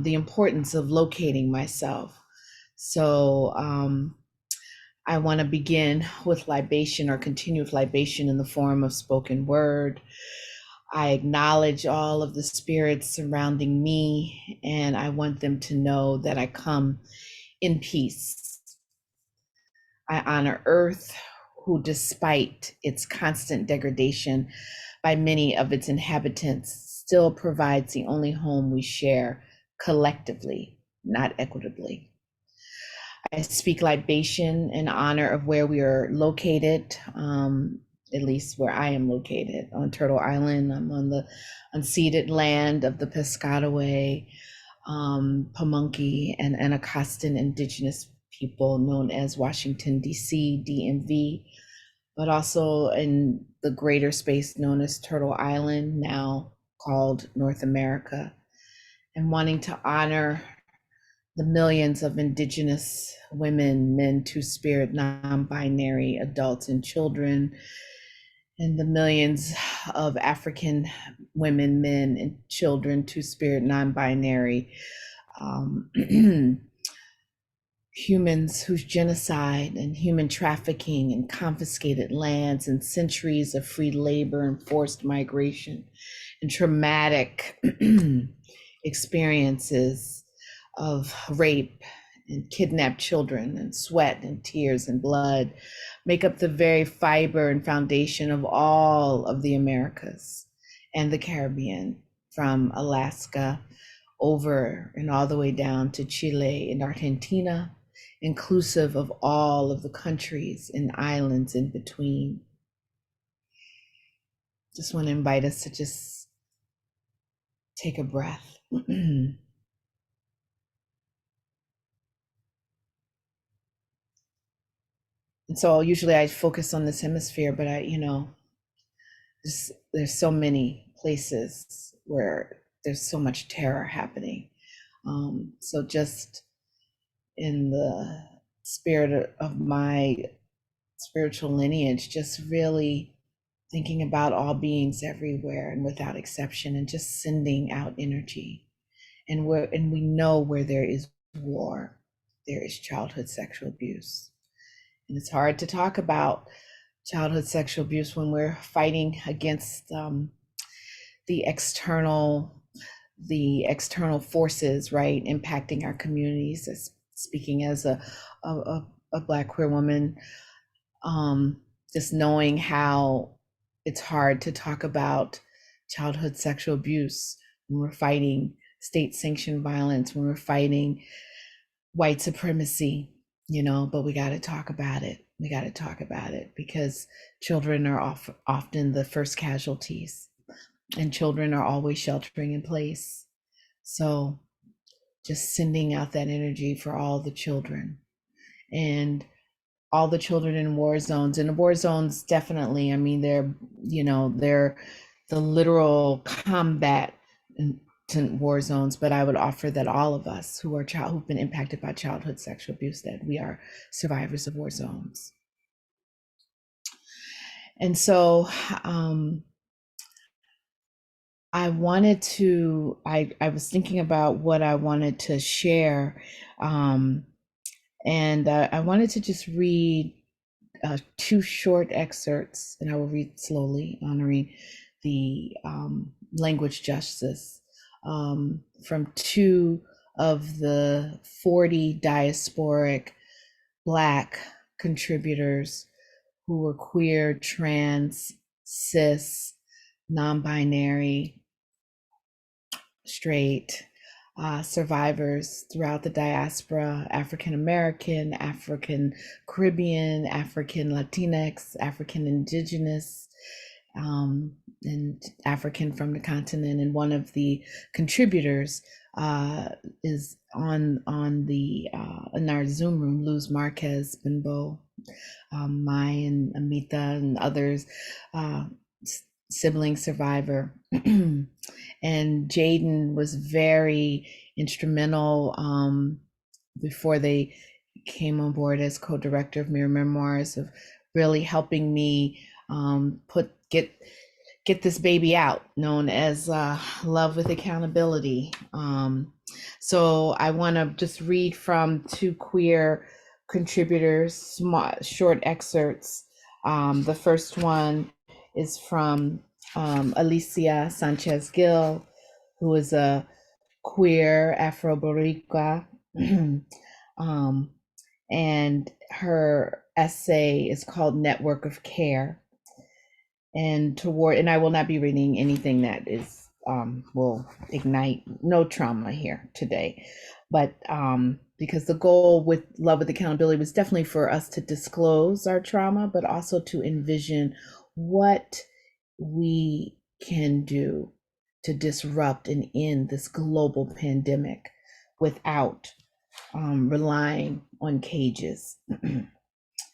the importance of locating myself. So I want to begin with libation, or continue with libation in the form of spoken word. I acknowledge all of the spirits surrounding me, and I want them to know that I come in peace. I honor Earth, who, despite its constant degradation by many of its inhabitants, still provides the only home we share collectively, not equitably. I speak libation in honor of where we are located, at least where I am located, on Turtle Island. I'm on the unceded land of the Piscataway, Pamunkey, and Anacostan indigenous people known as Washington, D.C., DMV, but also in the greater space known as Turtle Island, now called North America, and wanting to honor the millions of indigenous women, men, two-spirit, non-binary adults and children, and the millions of African women, men, and children, two-spirit, non-binary humans whose genocide and human trafficking and confiscated lands and centuries of free labor and forced migration and traumatic experiences of rape and kidnapped children and sweat and tears and blood make up the very fiber and foundation of all of the Americas and the Caribbean, from Alaska over and all the way down to Chile and Argentina, inclusive of all of the countries and islands in between. Just want to invite us to just take a breath. And so usually I focus on this hemisphere, but there's so many places where there's so much terror happening. So just in the spirit of my spiritual lineage, just really thinking about all beings everywhere and without exception, and just sending out energy. And we know where there is war, there is childhood sexual abuse. And it's hard to talk about childhood sexual abuse when we're fighting against the external forces, right, impacting our communities. As speaking as a Black queer woman, just knowing how it's hard to talk about childhood sexual abuse when we're fighting state-sanctioned violence, when we're fighting white supremacy, but we got to talk about it. We got to talk about it because children are often the first casualties, and children are always sheltering in place. So just sending out that energy for all the children and all the children in war zones. And the war zones, definitely, I mean, they're the literal combat war zones, but I would offer that all of us who've been impacted by childhood sexual abuse, that we are survivors of war zones. And so I was thinking about what I wanted to share, and I wanted to just read 2 short excerpts, and I will read slowly, honoring the language justice, from 2 of the 40 diasporic Black contributors who were queer, trans, cis, non-binary, straight survivors throughout the diaspora: African American, African Caribbean, African Latinx, African Indigenous, and African from the continent. And one of the contributors is on the in our Zoom room, Luz Marquez Benbow, Mai and Amita and others, sibling survivor. And Jaden was very instrumental before they came on board as co-director of Mirror Memoirs, of really helping me get this baby out, known as Love with Accountability. So I want to just read from two queer contributors, short excerpts. The first one is from Alicia Sanchez Gill, who is a queer Afro-Boricua. And her essay is called Network of Care. And I will not be reading anything that is will ignite no trauma here today, but because the goal with Love with Accountability was definitely for us to disclose our trauma, but also to envision what we can do to disrupt and end this global pandemic without relying on cages.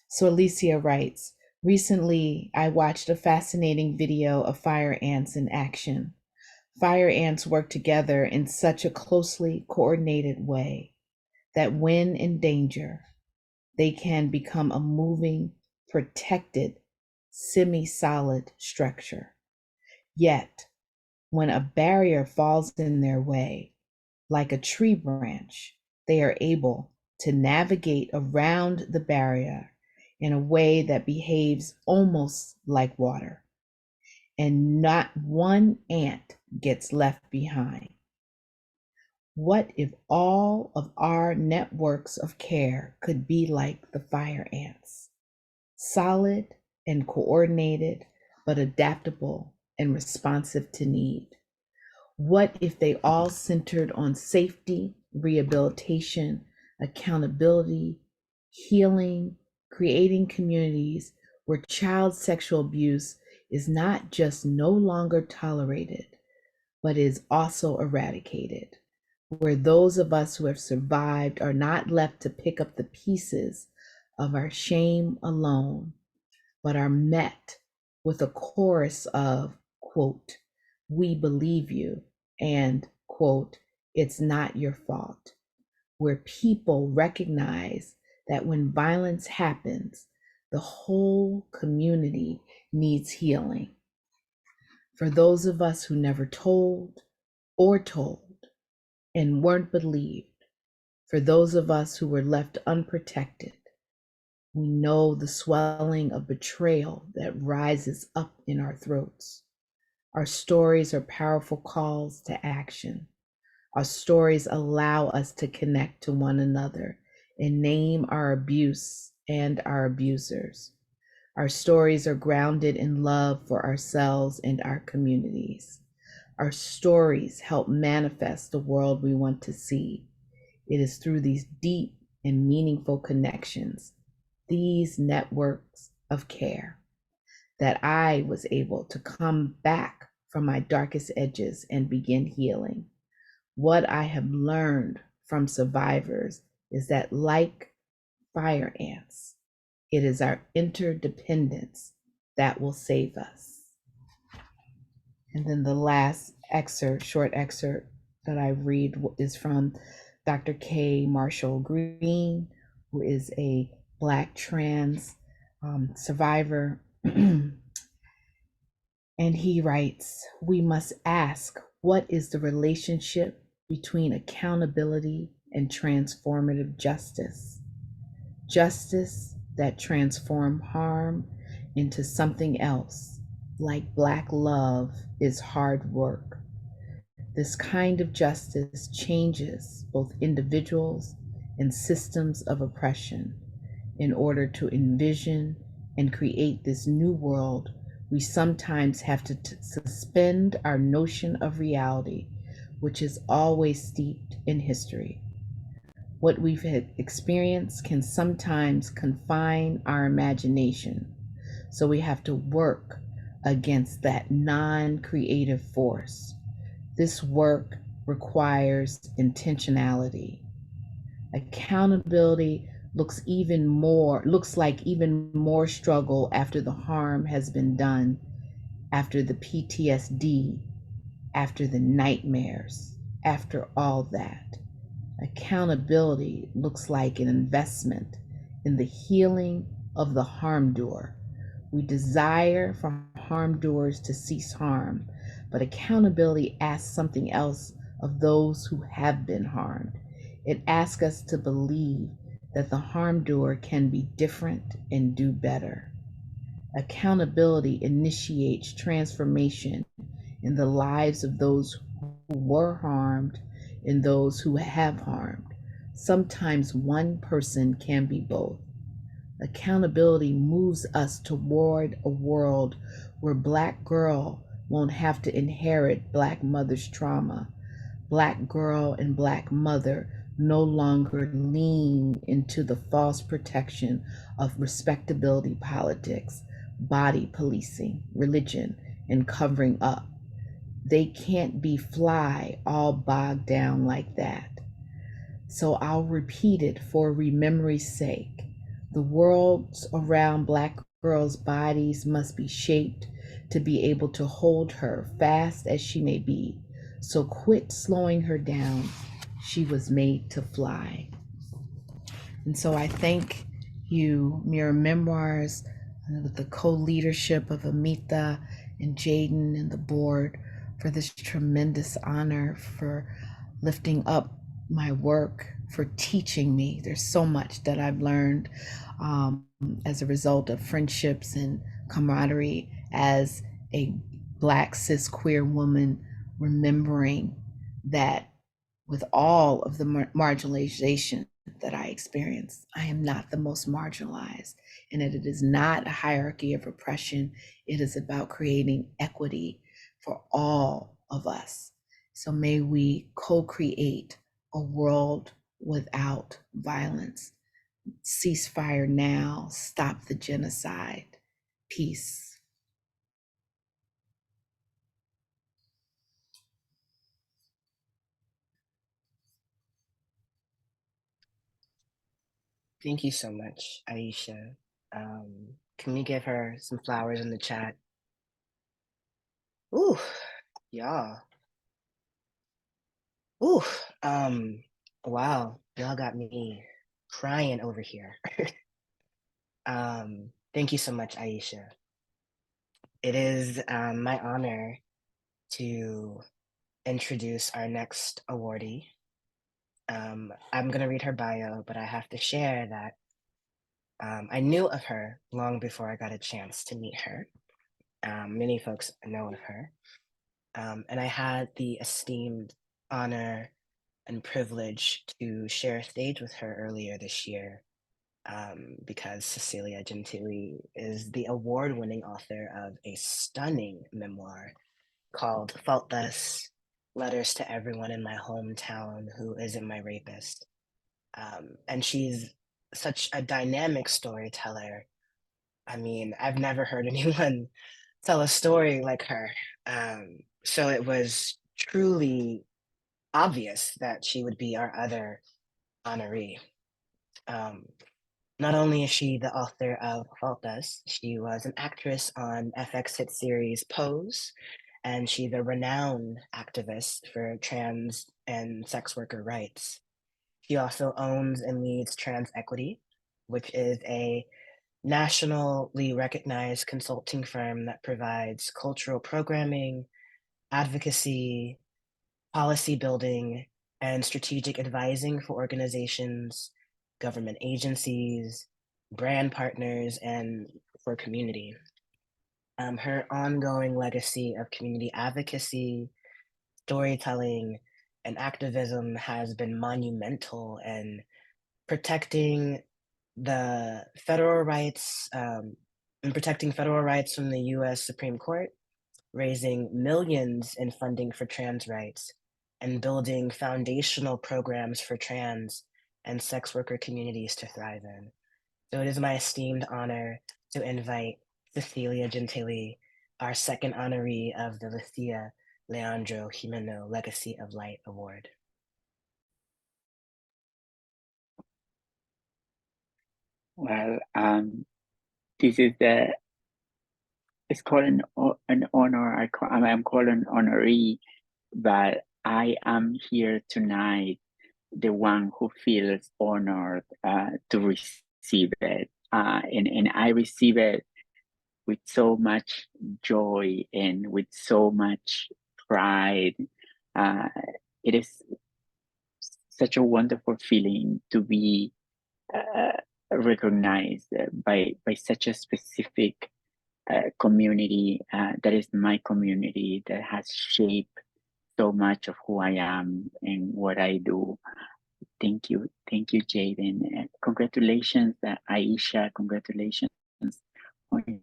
So Alicia writes, recently I watched a fascinating video of fire ants in action. Fire ants work together in such a closely coordinated way that when in danger, they can become a moving, protected, semi-solid structure. Yet, when a barrier falls in their way, like a tree branch, they are able to navigate around the barrier in a way that behaves almost like water, and not one ant gets left behind. What if all of our networks of care could be like the fire ants, solid and coordinated, but adaptable and responsive to need? What if they all centered on safety, rehabilitation, accountability, healing, creating communities where child sexual abuse is not just no longer tolerated, but is also eradicated, where those of us who have survived are not left to pick up the pieces of our shame alone, but are met with a chorus of, quote, we believe you, and, quote, it's not your fault, where people recognize that when violence happens, the whole community needs healing. For those of us who never told or told and weren't believed, for those of us who were left unprotected, we know the swelling of betrayal that rises up in our throats. Our stories are powerful calls to action. Our stories allow us to connect to one another and name our abuse and our abusers. Our stories are grounded in love for ourselves and our communities. Our stories help manifest the world we want to see. It is through these deep and meaningful connections, these networks of care, that I was able to come back from my darkest edges and begin healing. What I have learned from survivors is that, like fire ants, it is our interdependence that will save us. And then the last excerpt, short excerpt that I read is from Dr. K. Marshall Green, who is a Black trans survivor. And he writes, we must ask, what is the relationship between accountability and transformative justice? Justice that transforms harm into something else, like Black love, is hard work. This kind of justice changes both individuals and systems of oppression. In order to envision and create this new world, we sometimes have to suspend our notion of reality, which is always steeped in history. What we've experienced can sometimes confine our imagination, so we have to work against that non-creative force. This work requires intentionality. Accountability looks like even more struggle after the harm has been done, after the PTSD, after the nightmares, after all that. Accountability looks like an investment in the healing of the harm doer. We desire for harm doers to cease harm, but accountability asks something else of those who have been harmed. It asks us to believe that the harm doer can be different and do better. Accountability initiates transformation in the lives of those who were harmed and those who have harmed. Sometimes one person can be both. Accountability moves us toward a world where Black girl won't have to inherit Black mother's trauma. Black girl and Black mother no longer lean into the false protection of respectability politics, body policing, religion, and covering up. They can't be fly all bogged down like that. So I'll repeat it for memory's sake. The worlds around Black girls' bodies must be shaped to be able to hold her fast as she may be. So quit slowing her down. She was made to fly. And so I thank you, Mirror Memoirs, with the co-leadership of Amita and Jaden and the board, for this tremendous honor, for lifting up my work, for teaching me. There's so much that I've learned as a result of friendships and camaraderie as a Black cis queer woman, remembering that with all of the marginalization that I experience, I am not the most marginalized, and that it is not a hierarchy of oppression. It is about creating equity for all of us. So may we co-create a world without violence. Ceasefire now, stop the genocide. Peace. Thank you so much, Aisha. Can we give her some flowers in the chat? Ooh, y'all. Ooh, wow, y'all got me crying over here. Thank you so much, Aisha. It is my honor to introduce our next awardee. I'm gonna read her bio, but I have to share that I knew of her long before I got a chance to meet her. Many folks know of her. And I had the esteemed honor and privilege to share a stage with her earlier this year, because Cecilia Gentili is the award-winning author of a stunning memoir called Faultless: Letters to Everyone in My Hometown Who Isn't My Rapist. And she's such a dynamic storyteller. I mean, I've never heard anyone tell a story like her. So it was truly obvious that she would be our other honoree. Not only is she the author of Faultless, she was an actress on FX hit series Pose, and she's a renowned activist for trans and sex worker rights. She also owns and leads Trans Equity, which is a nationally recognized consulting firm that provides cultural programming, advocacy, policy building, and strategic advising for organizations, government agencies, brand partners, and for community. Her ongoing legacy of community advocacy, storytelling, and activism has been monumental in protecting the federal rights and protecting federal rights from the US Supreme Court, raising millions in funding for trans rights, and building foundational programs for trans and sex worker communities to thrive in. So it is my esteemed honor to invite Cecilia Gentili our second honoree of the Lucia Leandro Jimeno Legacy of Light Award. Well, this is it's called an honor. I'm called an honoree, but I am here tonight, the one who feels honored to receive it, and I receive it with so much joy and with so much pride. It is such a wonderful feeling to be recognized by such a specific community that is my community, that has shaped so much of who I am and what I do. Thank you, Jaden. Congratulations, Aisha. Congratulations on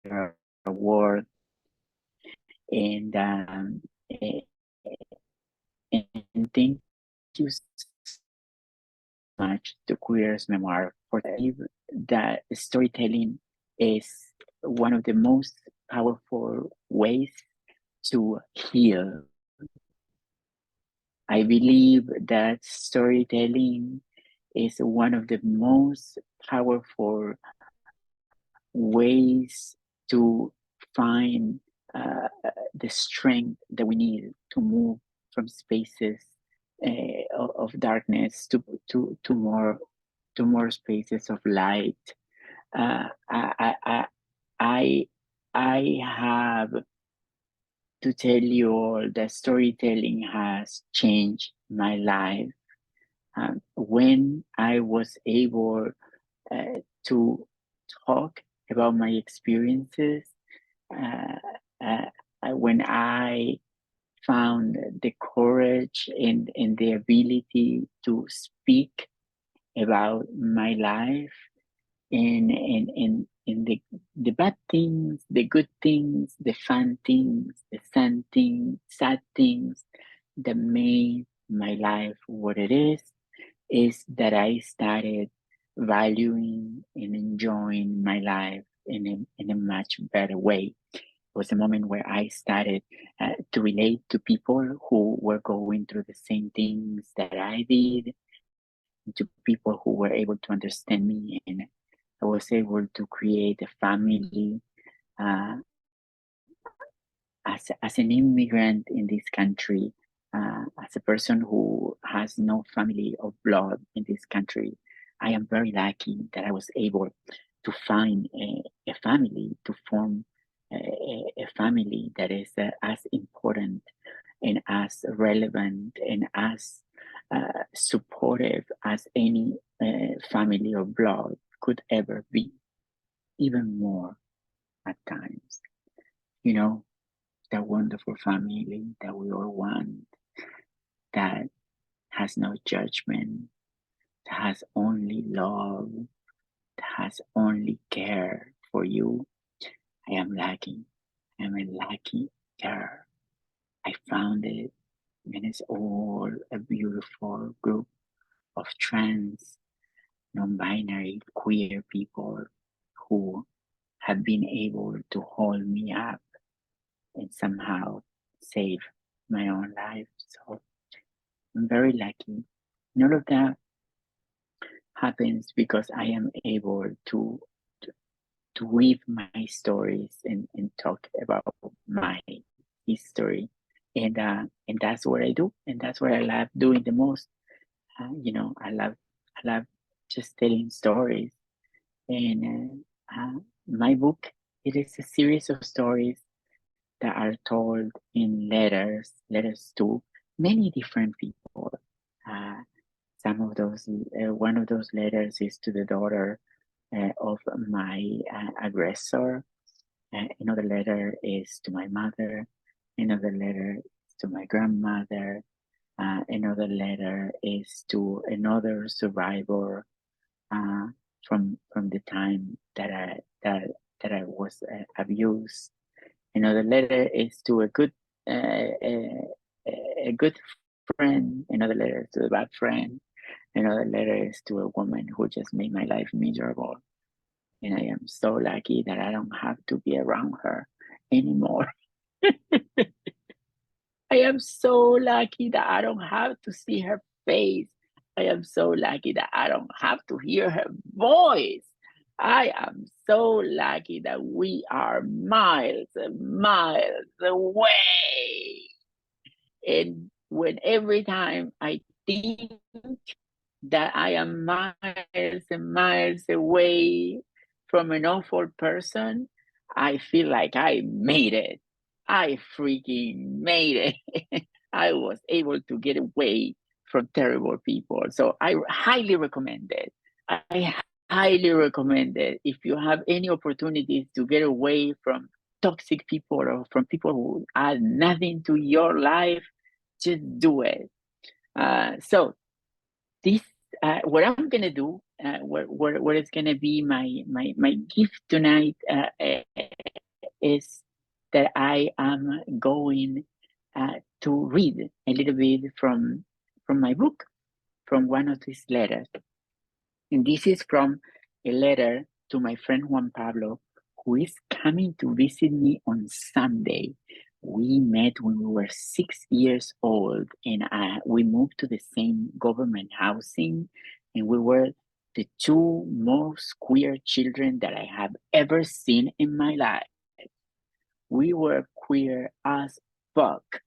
your award, and and thank you so much to Queer's Memoir for that storytelling is one of the most powerful ways to heal. I believe that storytelling is one of the most powerful ways to find the strength that we need to move from spaces of darkness to more spaces of light. I have to tell you all that storytelling has changed my life. When I was able to talk about my experiences, when I found the courage and the ability to speak about my life and the bad things, the good things, the fun things, the sad things that made my life what it is that I started valuing and enjoying my life in a much better way. It was a moment where I started to relate to people who were going through the same things that I did, to people who were able to understand me, and I was able to create a family as an immigrant in this country, as a person who has no family of blood in this country. I am very lucky that I was able to find a family, to form a family that is as important and as relevant and as supportive as any family of blood could ever be, even more at times. You know, that wonderful family that we all want, that has no judgment, that has only love, that has only care for you. I am lucky. I'm a lucky girl. I found it, and it's all a beautiful group of trans, non-binary, queer people who have been able to hold me up and somehow save my own life. So I'm very lucky. And all of that happens because I am able to weave my stories and talk about my history. And that's what I do, and that's what I love doing the most. I love just telling stories. And my book, it is a series of stories that are told in letters to many different people. Some of those, one of those letters is to the daughter of my aggressor. Another letter is to my mother. Another letter is to my grandmother. Another letter is to another survivor from the time that I was abused. Another letter is to a good friend. Another letter is to a bad friend. Another letter is to a woman who just made my life miserable. And I am so lucky that I don't have to be around her anymore. I am so lucky that I don't have to see her face. I am so lucky that I don't have to hear her voice. I am so lucky that we are miles and miles away. And when every time I think that I am miles and miles away from an awful person, I feel like I made it. I freaking made it. I was able to get away from terrible people. So I highly recommend it. I highly recommend it. If you have any opportunities to get away from toxic people or from people who add nothing to your life, just do it. So this, what I'm gonna do, what is gonna be my gift tonight is that I am going to read a little bit from my book, from one of these letters. And this is from a letter to my friend Juan Pablo, who is coming to visit me on Sunday. We met when we were 6 years old, and we moved to the same government housing, and we were the two most queer children that I have ever seen in my life. We were queer as fuck.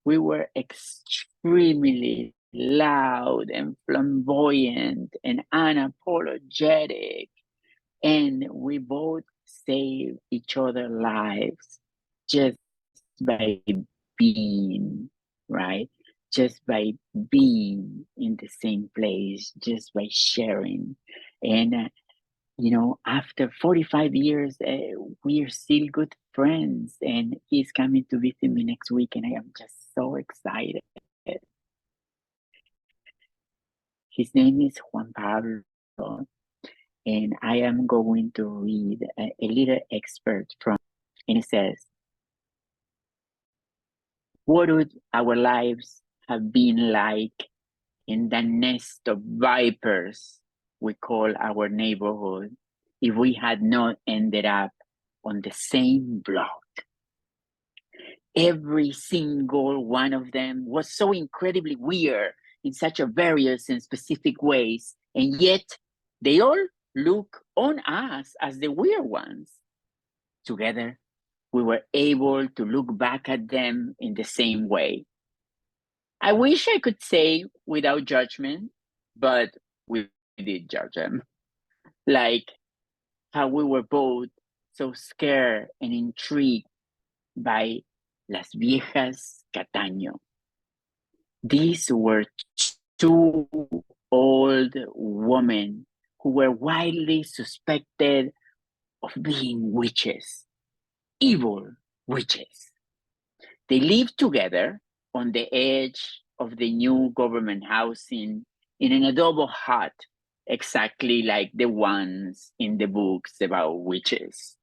We were extremely loud and flamboyant and unapologetic, and we both saved each other's lives just by being, right? Just by being in the same place, just by sharing. And you know, after 45 years, we are still good friends, and he's coming to visit me next week, and I am just so excited. His name is Juan Pablo, and I am going to read a little excerpt from, and it says, what would our lives have been like in the nest of vipers we call our neighborhood if we had not ended up on the same block? Every single one of them was so incredibly weird in such a various and specific ways, and yet they all look on us as the weird ones. Together, we were able to look back at them in the same way. I wish I could say without judgment, but we did judge them. Like how we were both so scared and intrigued by Las Viejas Cataño. These were two old women who were widely suspected of being witches, evil witches. They lived together on the edge of the new government housing in an adobo hut, exactly like the ones in the books about witches.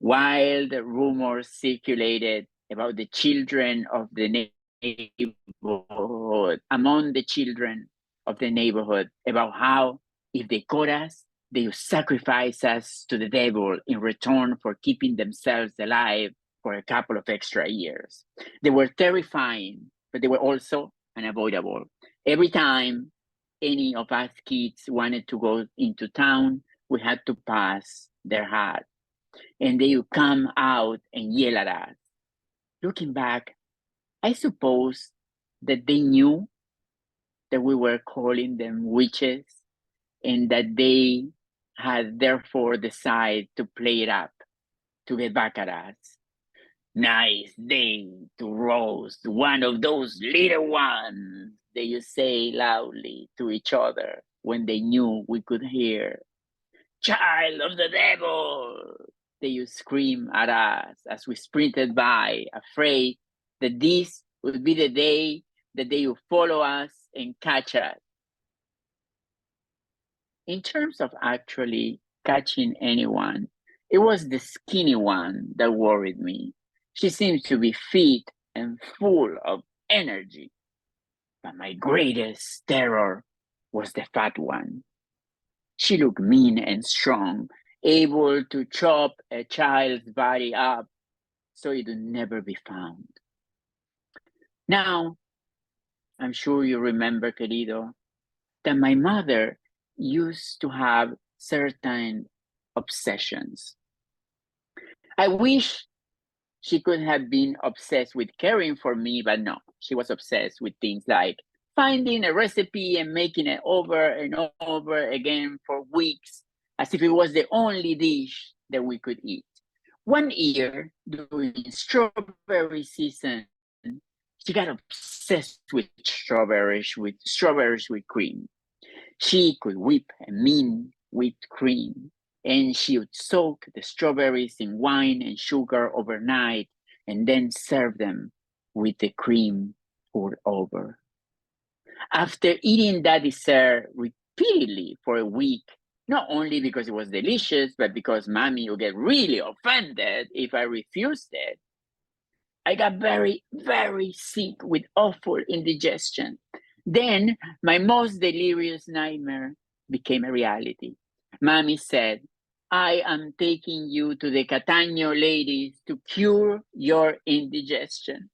Wild rumors circulated about the children of the neighborhood, among the children of the neighborhood, about how if they caught us, they would sacrifice us to the devil in return for keeping themselves alive for a couple of extra years. They were terrifying, but they were also unavoidable. Every time any of us kids wanted to go into town, we had to pass their hut, and they would come out and yell at us. Looking back, I suppose that they knew that we were calling them witches, and that they had therefore decided to play it up to get back at us. Nice day to roast one of those little ones, they used to say loudly to each other when they knew we could hear. Child of the devil, they used to scream at us as we sprinted by, afraid that this would be the day that they would follow us and catch us. In terms of actually catching anyone, it was the skinny one that worried me. She seemed to be fit and full of energy. But my greatest terror was the fat one. She looked mean and strong, able to chop a child's body up so it would never be found. Now, I'm sure you remember, querido, that my mother used to have certain obsessions. I wish she could have been obsessed with caring for me, but no, she was obsessed with things like finding a recipe and making it over and over again for weeks, as if it was the only dish that we could eat. One year, during strawberry season, she got obsessed with strawberries with cream. She could whip a mean whipped cream, and she would soak the strawberries in wine and sugar overnight and then serve them with the cream poured over. After eating that dessert repeatedly for a week, not only because it was delicious, but because mommy would get really offended if I refused it, I got very, very sick with awful indigestion. Then my most delirious nightmare became a reality. Mommy said, I am taking you to the Catania ladies to cure your indigestion.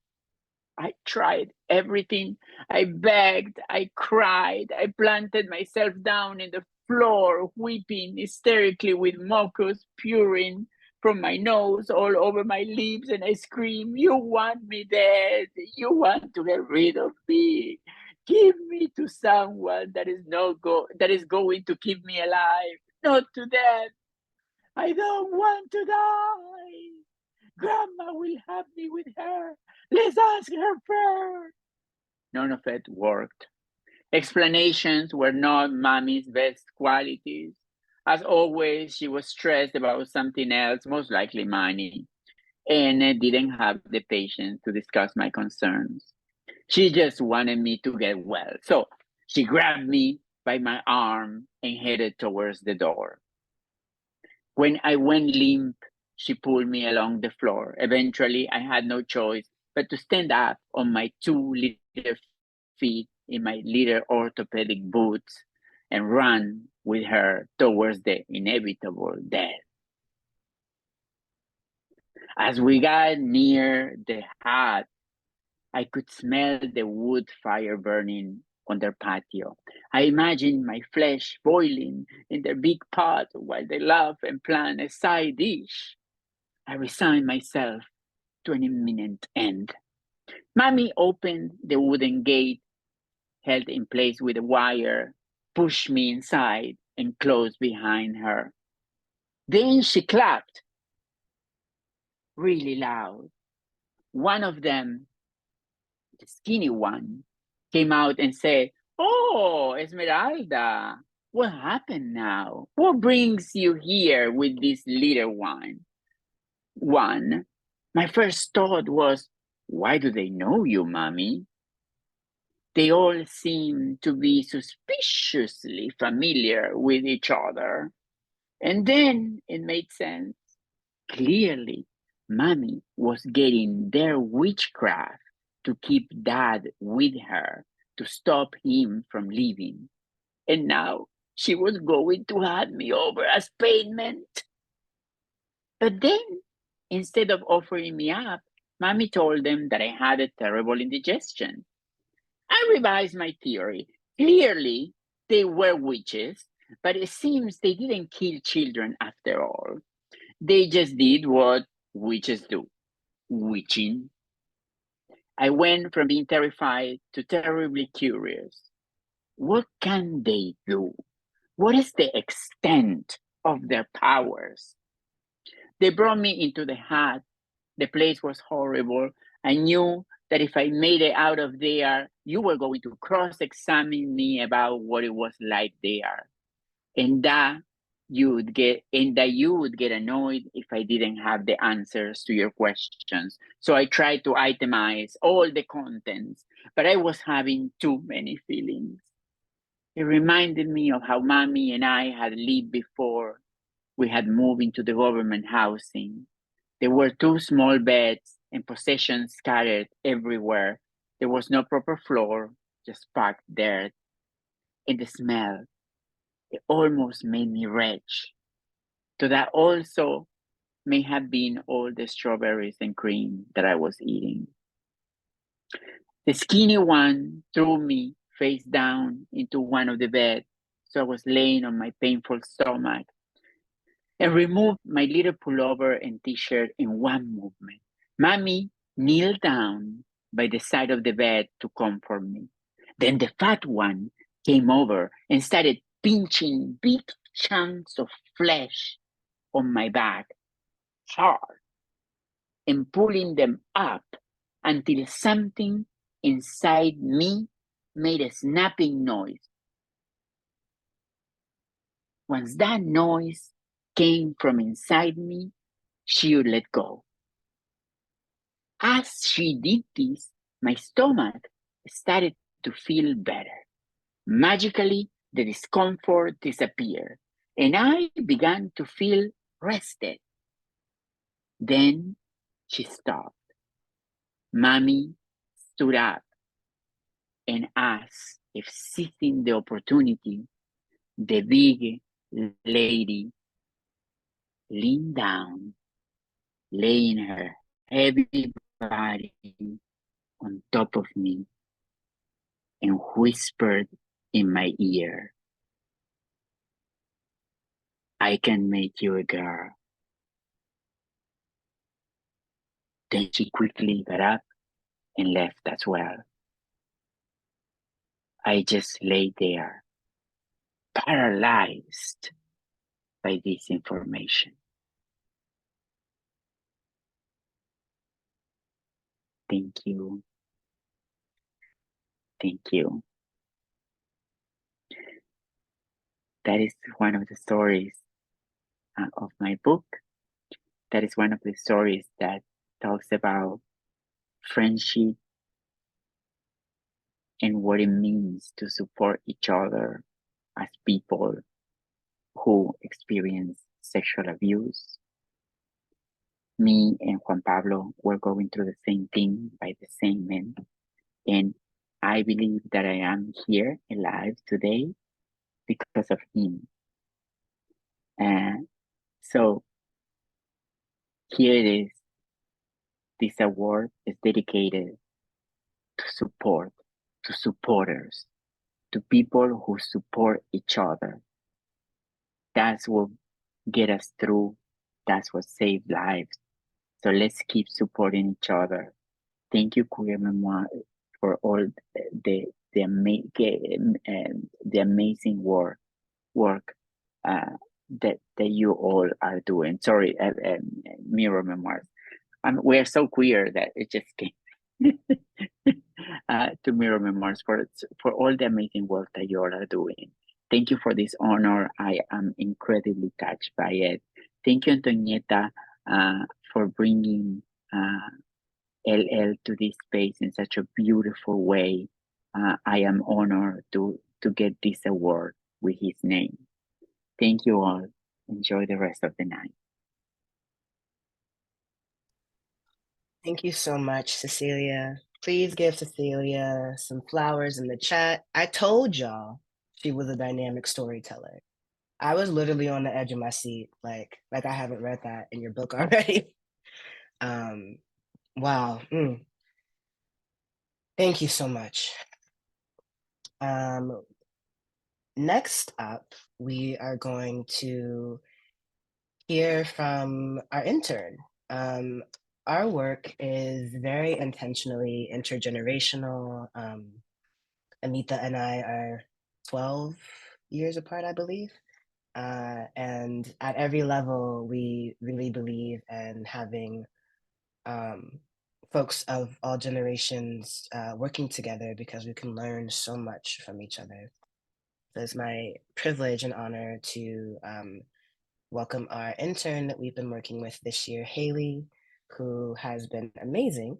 I tried everything. I begged, I cried, I planted myself down in the floor, weeping hysterically with mucus pouring from my nose all over my lips, and I screamed, you want me dead, you want to get rid of me. Give me to someone that is going to keep me alive, not to death. I don't want to die. Grandma will have me with her. Let's ask her first. None of it worked. Explanations were not mommy's best qualities. As always, she was stressed about something else, most likely money, and didn't have the patience to discuss my concerns. She just wanted me to get well. So she grabbed me by my arm and headed towards the door. When I went limp, she pulled me along the floor. Eventually, I had no choice but to stand up on my 2 little feet in my little orthopedic boots and run with her towards the inevitable death. As we got near the hut, I could smell the wood fire burning on their patio. I imagined my flesh boiling in their big pot while they laugh and plan a side dish. I resigned myself to an imminent end. Mommy opened the wooden gate, held in place with a wire, pushed me inside, and closed behind her. Then she clapped really loud. One of them, the skinny one, came out and said, "Oh, Esmeralda, what happened now? What brings you here with this little one?" My first thought was, why do they know you, Mommy? They all seem to be suspiciously familiar with each other. And then it made sense. Clearly, Mommy was getting their witchcraft to keep Dad with her, to stop him from leaving. And now she was going to hand me over as payment. But then, instead of offering me up, Mommy told them that I had a terrible indigestion. I revised my theory. Clearly, they were witches, but it seems they didn't kill children after all. They just did what witches do, witching. I went from being terrified to terribly curious. What can they do? What is the extent of their powers? They brought me into the hut. The place was horrible. I knew that if I made it out of there, you were going to cross-examine me about what it was like there. And that you would get annoyed if I didn't have the answers to your questions. So I tried to itemize all the contents, but I was having too many feelings. It reminded me of how Mommy and I had lived before we had moved into the government housing. There were 2 small beds and possessions scattered everywhere. There was no proper floor, just packed dirt. And the smell, it almost made me retch. So that also may have been all the strawberries and cream that I was eating. The skinny one threw me face down into one of the beds, so I was laying on my painful stomach, and removed my little pullover and t-shirt in one movement. Mommy kneeled down by the side of the bed to comfort me. Then the fat one came over and started pinching big chunks of flesh on my back hard and pulling them up until something inside me made a snapping noise. Once that noise came from inside me, she would let go. As she did this, my stomach started to feel better. Magically, the discomfort disappeared, and I began to feel rested. Then she stopped. Mommy stood up and asked if seizing the opportunity, the big lady leaned down, laying her heavy body on top of me, and whispered in my ear, "I can make you a girl." Then she quickly got up and left as well. I just lay there, paralyzed by this information. Thank you. Thank you. That is one of the stories of my book. That is one of the stories that talks about friendship and what it means to support each other as people who experience sexual abuse. Me and Juan Pablo were going through the same thing by the same men. And I believe that I am here alive today because of him. So here it is. This award is dedicated to support, to supporters, to people who support each other. That's what get us through. That's what saved lives. So let's keep supporting each other. Thank you, Queer Memoir, for all the amazing work that you all are doing. Sorry, Mirror Memoirs. We are so queer that it just came to Mirror Memoirs for all the amazing work that you all are doing. Thank you for this honor. I am incredibly touched by it. Thank you, Antonieta, for bringing LL to this space in such a beautiful way. I am honored to get this award with his name. Thank you all. Enjoy the rest of the night. Thank you so much, Cecilia. Please give Cecilia some flowers in the chat. I told y'all she was a dynamic storyteller. I was literally on the edge of my seat, like I haven't read that in your book already. Wow. Thank you so much. Next up, we are going to hear from our intern. Our work is very intentionally intergenerational. Amita and I are 12 years apart, I believe. And at every level, we really believe in having folks of all generations working together because we can learn so much from each other. So it's my privilege and honor to welcome our intern that we've been working with this year, Haley, who has been amazing.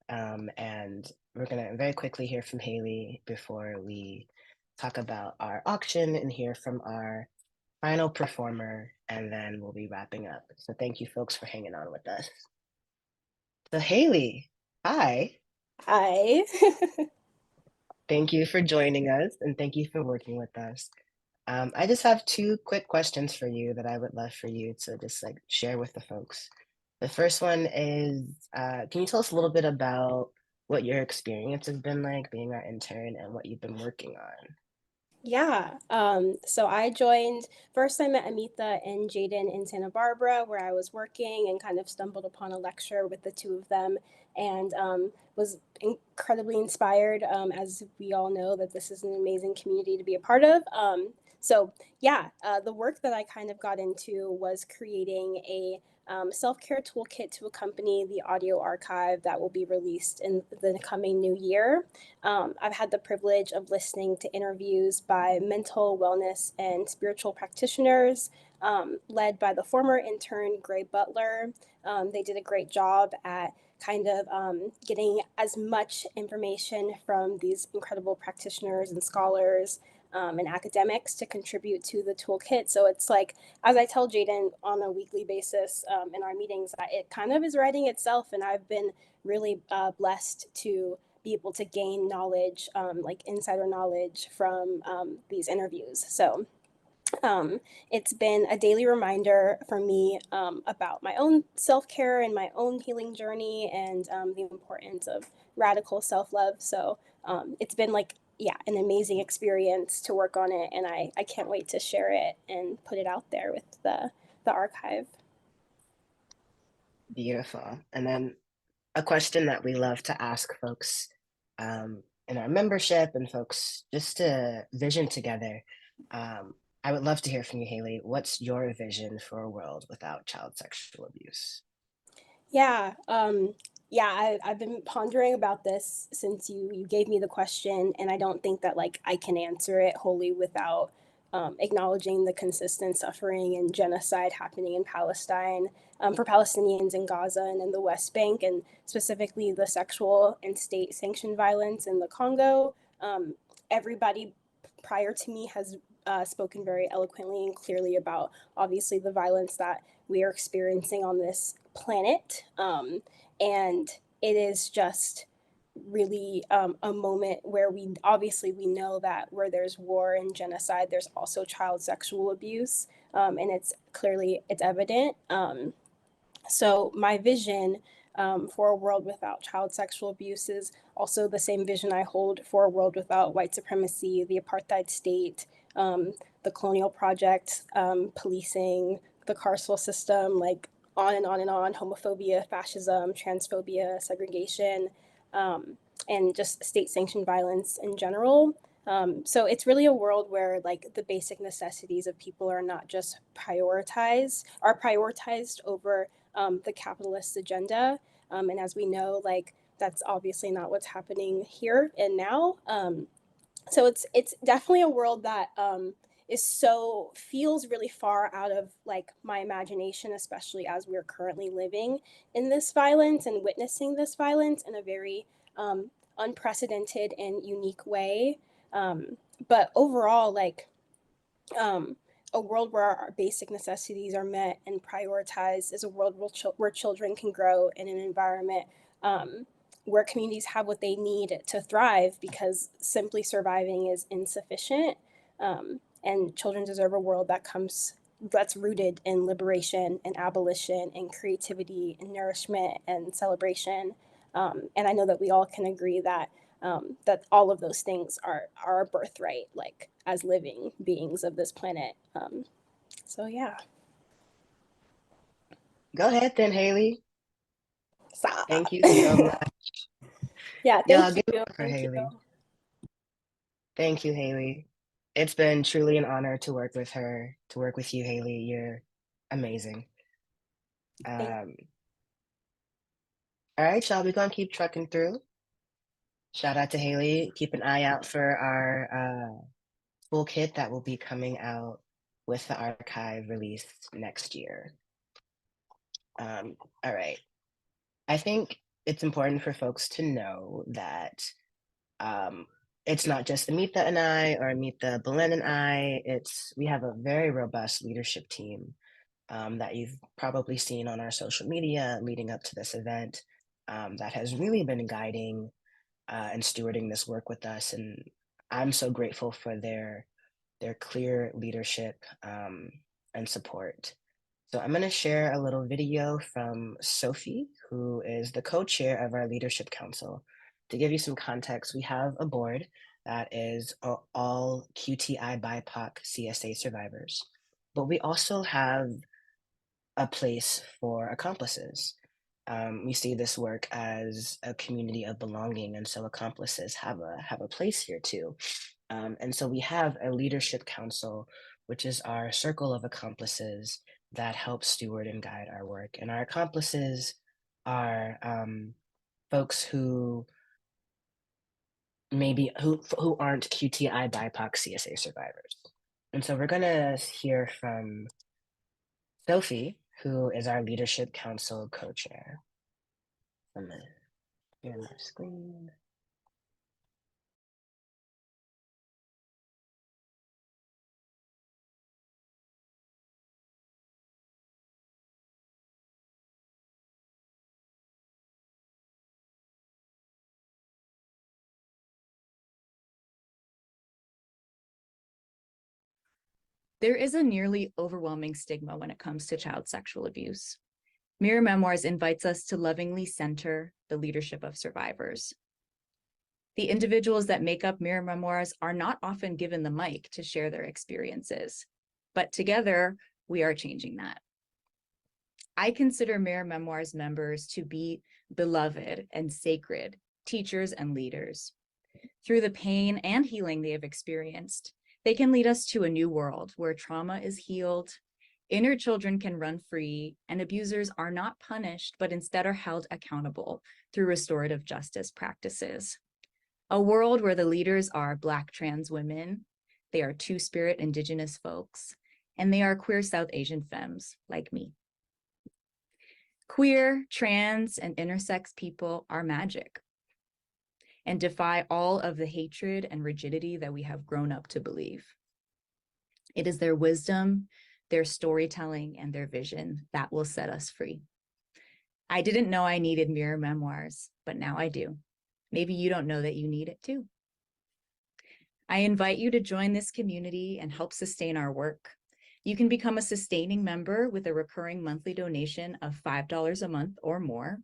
And we're gonna very quickly hear from Haley before we talk about our auction and hear from our final performer, and then we'll be wrapping up. So thank you folks for hanging on with us. So Haley, hi. Hi. Thank you for joining us and thank you for working with us. I just have two quick questions for you that I would love for you to just like share with the folks. The first one is, can you tell us a little bit about what your experience has been like being our intern and what you've been working on? Yeah. So I joined first. I met Amita and Jaden in Santa Barbara, where I was working, and kind of stumbled upon a lecture with the two of them, and was incredibly inspired. As we all know, that this is an amazing community to be a part of. So yeah, the work that I kind of got into was creating a self-care toolkit to accompany the audio archive that will be released in the coming new year. I've had the privilege of listening to interviews by mental wellness and spiritual practitioners, led by the former intern Gray Butler. They did a great job at kind of getting as much information from these incredible practitioners and scholars and academics to contribute to the toolkit. So it's like, as I tell Jaden on a weekly basis in our meetings, that it kind of is writing itself. And I've been really blessed to be able to gain knowledge, like insider knowledge from these interviews. So it's been a daily reminder for me about my own self-care and my own healing journey, and the importance of radical self-love. So it's been like, yeah, an amazing experience to work on it, and I can't wait to share it and put it out there with the archive. Beautiful. And then a question that we love to ask folks in our membership and folks just to vision together. I would love to hear from you, Haley. What's your vision for a world without child sexual abuse? Yeah, I've been pondering about this since you gave me the question, and I don't think that like I can answer it wholly without acknowledging the consistent suffering and genocide happening in Palestine, for Palestinians in Gaza and in the West Bank, and specifically the sexual and state-sanctioned violence in the Congo. Everybody prior to me has spoken very eloquently and clearly about obviously the violence that we are experiencing on this planet. And it is just really a moment where we know that where there's war and genocide, there's also child sexual abuse, and it's evident. So my vision for a world without child sexual abuse is also the same vision I hold for a world without white supremacy, the apartheid state, the colonial project, policing, the carceral system, like on and on and on, homophobia, fascism, transphobia, segregation, and just state-sanctioned violence in general. So it's really a world where like the basic necessities of people are not just prioritized over the capitalist agenda. And as we know, like that's obviously not what's happening here and now. So it's definitely a world that feels really far out of like my imagination, especially as we're currently living in this violence and witnessing this violence in a very unprecedented and unique way. But overall, like a world where our basic necessities are met and prioritized is a world where children can grow in an environment where communities have what they need to thrive, because simply surviving is insufficient. And children deserve a world that's rooted in liberation and abolition and creativity and nourishment and celebration. And I know that we all can agree that that all of those things are our birthright, like as living beings of this planet. So yeah. Go ahead then, Haley. Stop. Thank you so much. Yeah, Y'all thank give you. it up for Thank Haley. you. Thank you, Haley. It's been truly an honor to work with her, to work with you, Haley. You're amazing. All right, y'all, we're gonna keep trucking through. Shout out to Haley. Keep an eye out for our toolkit that will be coming out with the archive released next year. All right. I think it's important for folks to know that it's not just Amita and I, or Amita, Belen and I. We have a very robust leadership team that you've probably seen on our social media leading up to this event, that has really been guiding and stewarding this work with us. And I'm so grateful for their their clear leadership and support. So I'm going to share a little video from Sophie, who is the co-chair of our Leadership Council. To give you some context, we have a board that is all QTI BIPOC CSA survivors, but we also have a place for accomplices. We see this work as a community of belonging, and so accomplices have a place here too. And so we have a leadership council, which is our circle of accomplices that helps steward and guide our work. And our accomplices are folks who who aren't QTI BIPOC CSA survivors. And so we're gonna hear from Sophie, who is our leadership council co-chair. I'm gonna share my screen. There is a nearly overwhelming stigma when it comes to child sexual abuse. Mirror Memoirs invites us to lovingly center the leadership of survivors. The individuals that make up Mirror Memoirs are not often given the mic to share their experiences, but together we are changing that. I consider Mirror Memoirs members to be beloved and sacred teachers and leaders. Through the pain and healing they have experienced, they can lead us to a new world where trauma is healed, inner children can run free, and abusers are not punished, but instead are held accountable through restorative justice practices. A world where the leaders are Black trans women, they are Two-Spirit Indigenous folks, and they are queer South Asian femmes like me. Queer, trans, and intersex people are magic and defy all of the hatred and rigidity that we have grown up to believe. It is their wisdom, their storytelling, and their vision that will set us free. I didn't know I needed Mirror Memoirs, but now I do. Maybe you don't know that you need it too. I invite you to join this community and help sustain our work. You can become a sustaining member with a recurring monthly donation of $5 a month or more.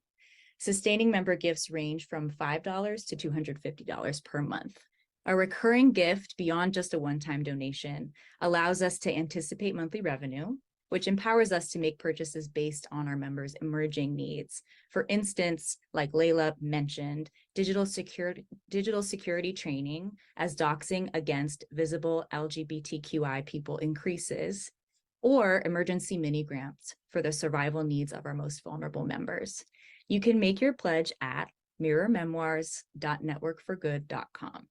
Sustaining member gifts range from $5 to $250 per month. A recurring gift beyond just a one-time donation allows us to anticipate monthly revenue, which empowers us to make purchases based on our members' emerging needs. For instance, like Layla mentioned, digital security training as doxing against visible LGBTQI people increases, or emergency mini grants for the survival needs of our most vulnerable members. You can make your pledge at mirrormemoirs.networkforgood.com.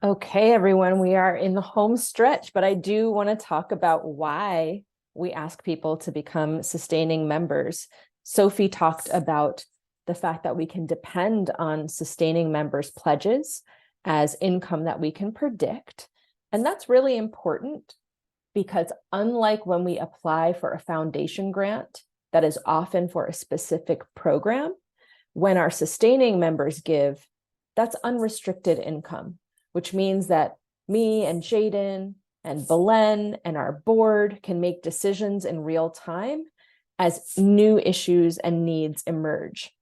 Okay, everyone, we are in the home stretch, but I do want to talk about why we ask people to become sustaining members. Sophie talked about the fact that we can depend on sustaining members' pledges as income that we can predict. And that's really important because unlike when we apply for a foundation grant that is often for a specific program, when our sustaining members give, that's unrestricted income, which means that me and Jaden and Belen and our board can make decisions in real time as new issues and needs emerge.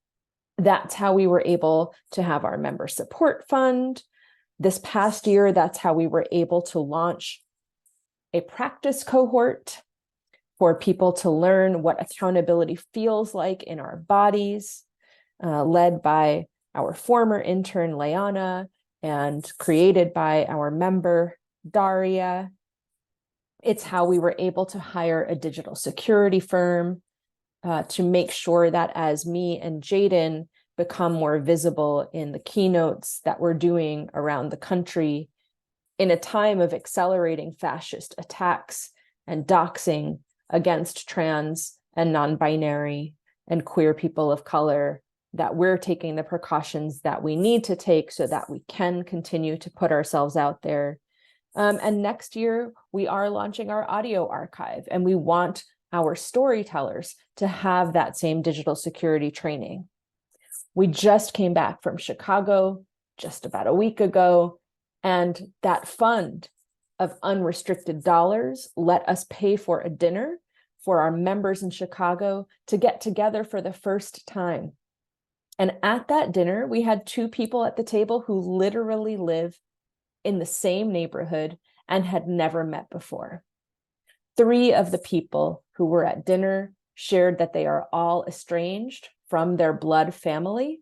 That's how we were able to have our member support fund. This past year, that's how we were able to launch a practice cohort for people to learn what accountability feels like in our bodies, led by our former intern, Leanna, and created by our member, Daria. It's how we were able to hire a digital security firm to make sure that as me and Jaden become more visible in the keynotes that we're doing around the country in a time of accelerating fascist attacks and doxing against trans and non-binary and queer people of color, that we're taking the precautions that we need to take so that we can continue to put ourselves out there And next year, we are launching our audio archive, and we want our storytellers to have that same digital security training. We just came back from Chicago just about a week ago, and that fund of unrestricted dollars let us pay for a dinner for our members in Chicago to get together for the first time. And at that dinner, we had 2 people at the table who literally live in the same neighborhood and had never met before. 3 of the people who were at dinner shared that they are all estranged from their blood family,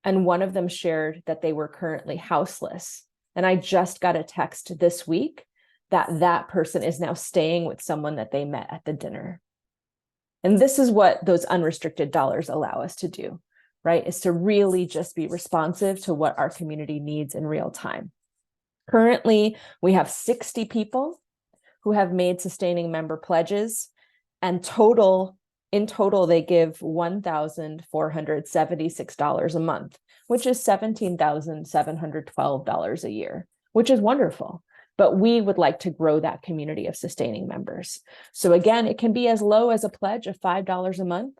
and one of them shared that they were currently houseless. And I just got a text this week that that person is now staying with someone that they met at the dinner. And this is what those unrestricted dollars allow us to do, right? Is to really just be responsive to what our community needs in real time. Currently, we have 60 people who have made sustaining member pledges, and in total, they give $1,476 a month, which is $17,712 a year, which is wonderful. But we would like to grow that community of sustaining members. So again, it can be as low as a pledge of $5 a month.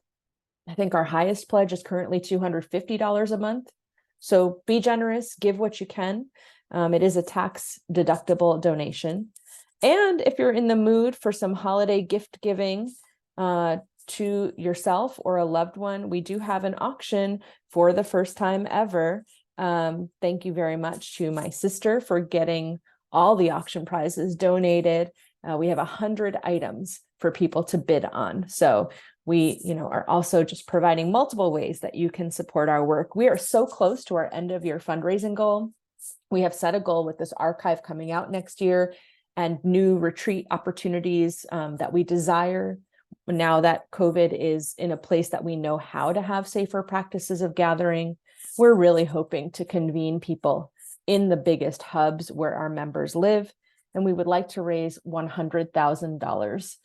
I think our highest pledge is currently $250 a month. So be generous, give what you can. It is a tax deductible donation. And if you're in the mood for some holiday gift giving to yourself or a loved one, we do have an auction for the first time ever. Thank you very much to my sister for getting all the auction prizes donated. We have 100 items for people to bid on. So we, are also just providing multiple ways that you can support our work. We are so close to our end of year fundraising goal. We have set a goal with this archive coming out next year and new retreat opportunities that we desire. Now that COVID is in a place that we know how to have safer practices of gathering, we're really hoping to convene people in the biggest hubs where our members live. And we would like to raise $100,000.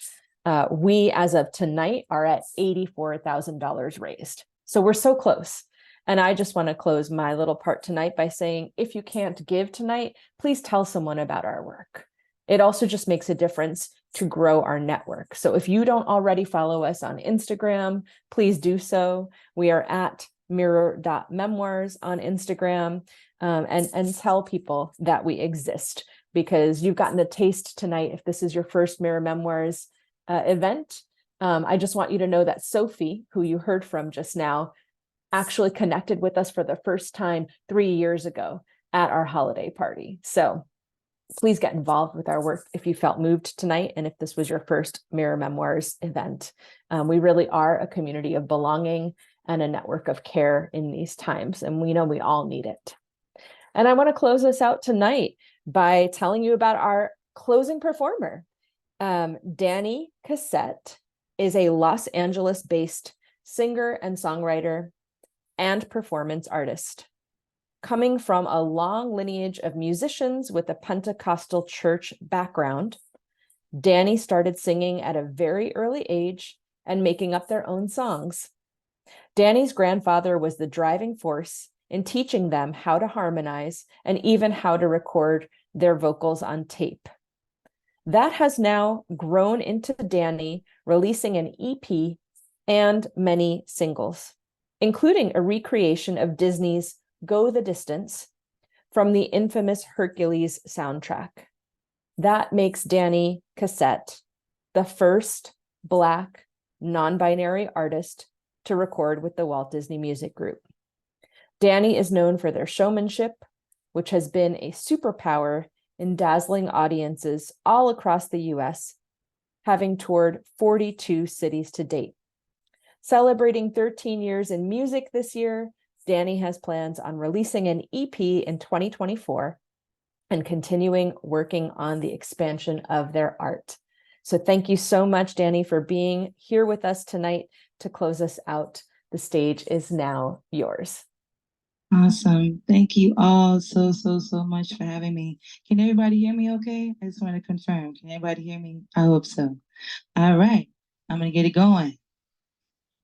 We, as of tonight, are at $84,000 raised. So we're so close. And I just want to close my little part tonight by saying, if you can't give tonight, please tell someone about our work. It also just makes a difference to grow our network. So if you don't already follow us on Instagram, please do so. We are at mirror.memoirs on Instagram, and tell people that we exist, because you've gotten a taste tonight. If this is your first Mirror Memoirs event, I just want you to know that Sophie, who you heard from just now, actually connected with us for the first time 3 years ago at our holiday party. So please get involved with our work if you felt moved tonight, and if this was your first Mirror Memoirs event. We really are a community of belonging and a network of care in these times, and we know we all need it. And I want to close us out tonight by telling you about our closing performer. Danny Cassette is a Los Angeles-based singer and songwriter and performance artist. Coming from a long lineage of musicians with a Pentecostal church background, Danny started singing at a very early age and making up their own songs. Danny's grandfather was the driving force in teaching them how to harmonize and even how to record their vocals on tape. That has now grown into Danny releasing an EP and many singles, including a recreation of Disney's Go the Distance from the infamous Hercules soundtrack. That makes Danny Cassette the first Black non-binary artist to record with the Walt Disney Music Group. Danny is known for their showmanship, which has been a superpower in dazzling audiences all across the US, having toured 42 cities to date. Celebrating 13 years in music this year, Danny has plans on releasing an EP in 2024 and continuing working on the expansion of their art. So thank you so much, Danny, for being here with us tonight to close us out. The stage is now yours. Awesome. Thank you all so much for having me. Can everybody hear me okay? I just want to confirm. Can everybody hear me? I hope so. All right. I'm going to get it going.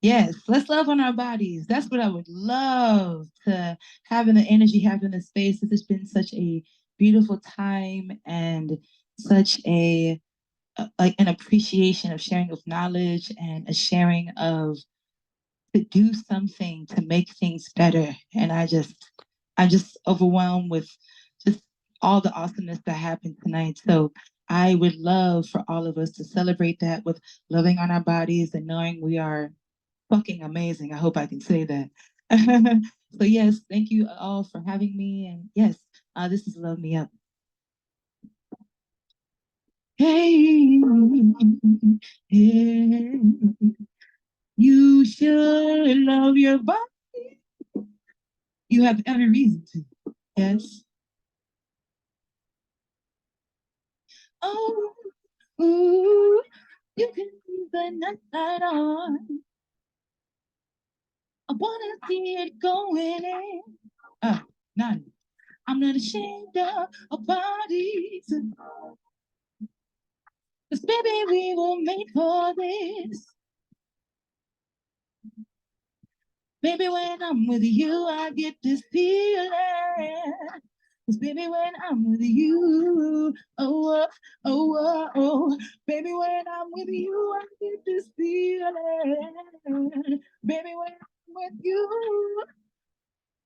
Yes, let's love on our bodies. That's what I would love to have in the energy, have in the space. This has been such a beautiful time and such like an appreciation of sharing of knowledge and a sharing of to do something to make things better. And I'm just overwhelmed with just all the awesomeness that happened tonight. So I would love for all of us to celebrate that with loving on our bodies and knowing we are fucking amazing. I hope I can say that. So yes, thank you all for having me. And yes, this is Love Me Up. Hey, yeah. You should love your body. You have every reason to. Yes. Oh, ooh, you can leave the night light on. I wanna see it going in. None. I'm not ashamed of our bodies. Cause baby, we were made for this. Baby, when I'm with you, I get this feeling. Cause baby, when I'm with you, oh, oh, oh, oh. Baby, when I'm with you, I get this feeling. Baby, when I'm with you,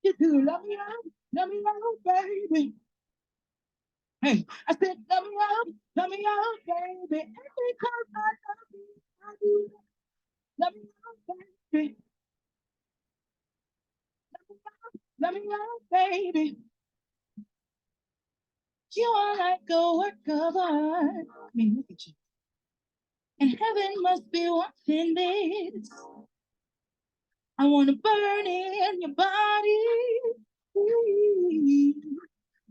you do love me out, baby. Hey, I said, love me out, baby. And because I love you, I do love me out, baby. Love me out, baby. You are like a work of art. I mean, look at you. And heaven must be watching this. I want to burn in your body.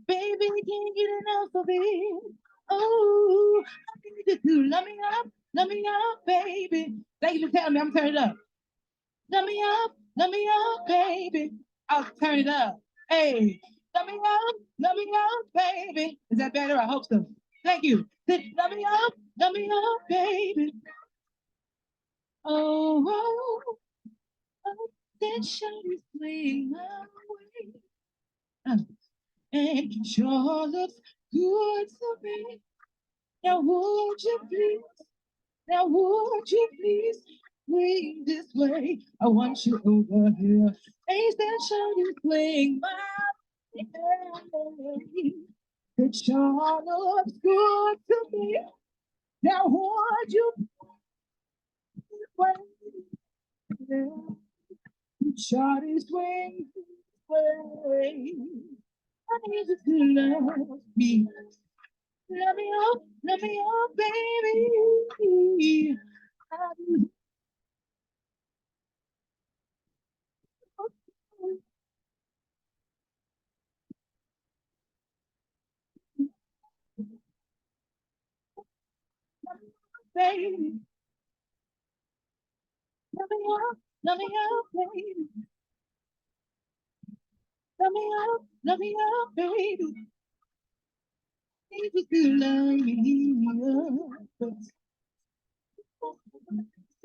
Baby, can't get enough of it. Oh, I need you to love me up, baby. Thank you for telling me I'm turning up. Love me up, baby. I'll turn it up. Hey, love me up, baby. Is that better? I hope so. Thank you. Love me up, baby. Oh, oh, oh, that shawty's playing my way. And sure looks good to me. Now would you please bring this way? I want you over here. Ain't that shawty's playing my way? It sure looks good to me. Now would you play? Shawty's playing way. I need you to love me. Love me up, baby. Baby, love me up, baby. Love me up, baby. Need you to love me up.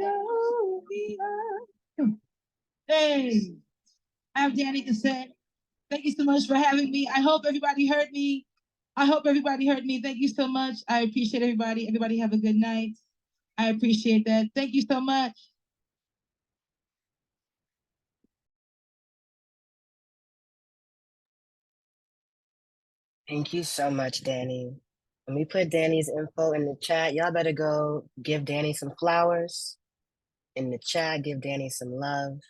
So me up. Hey, I'm Danny Cassette. Thank you so much for having me. I hope everybody heard me. Thank you so much. I appreciate everybody. Everybody have a good night. I appreciate that. Thank you so much. Thank you so much, Danny. Let me put Danny's info in the chat. Y'all better go give Danny some flowers in the chat. Give Danny some love.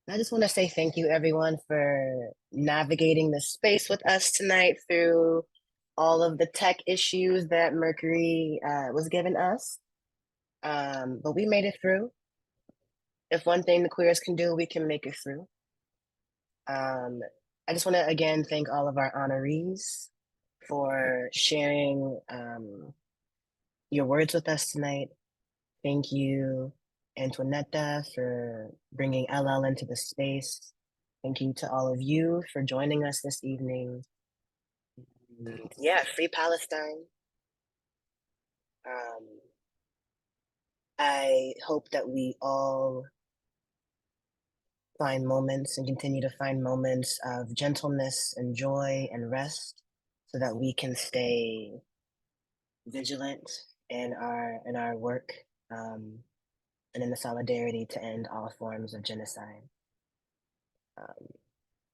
I just want to say thank you, everyone, for navigating the space with us tonight through all of the tech issues that Mercury was giving us. But we made it through. If one thing the queers can do, we can make it through. I just want to again thank all of our honorees for sharing your words with us tonight. Thank you, Antoinetta, for bringing LL into the space. Thank you to all of you for joining us this evening. Yeah, free Palestine. I hope that we all find moments and continue to find moments of gentleness and joy and rest so that we can stay vigilant in our work, and in the solidarity to end all forms of genocide.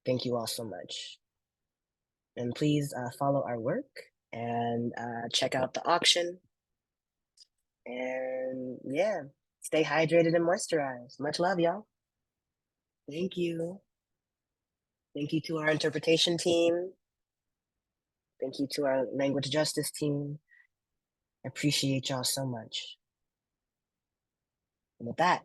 Thank you all so much. And please follow our work and check out the auction. And yeah, stay hydrated and moisturized. Much love, y'all. Thank you. Thank you to our interpretation team. Thank you to our language justice team. I appreciate y'all so much. And with that,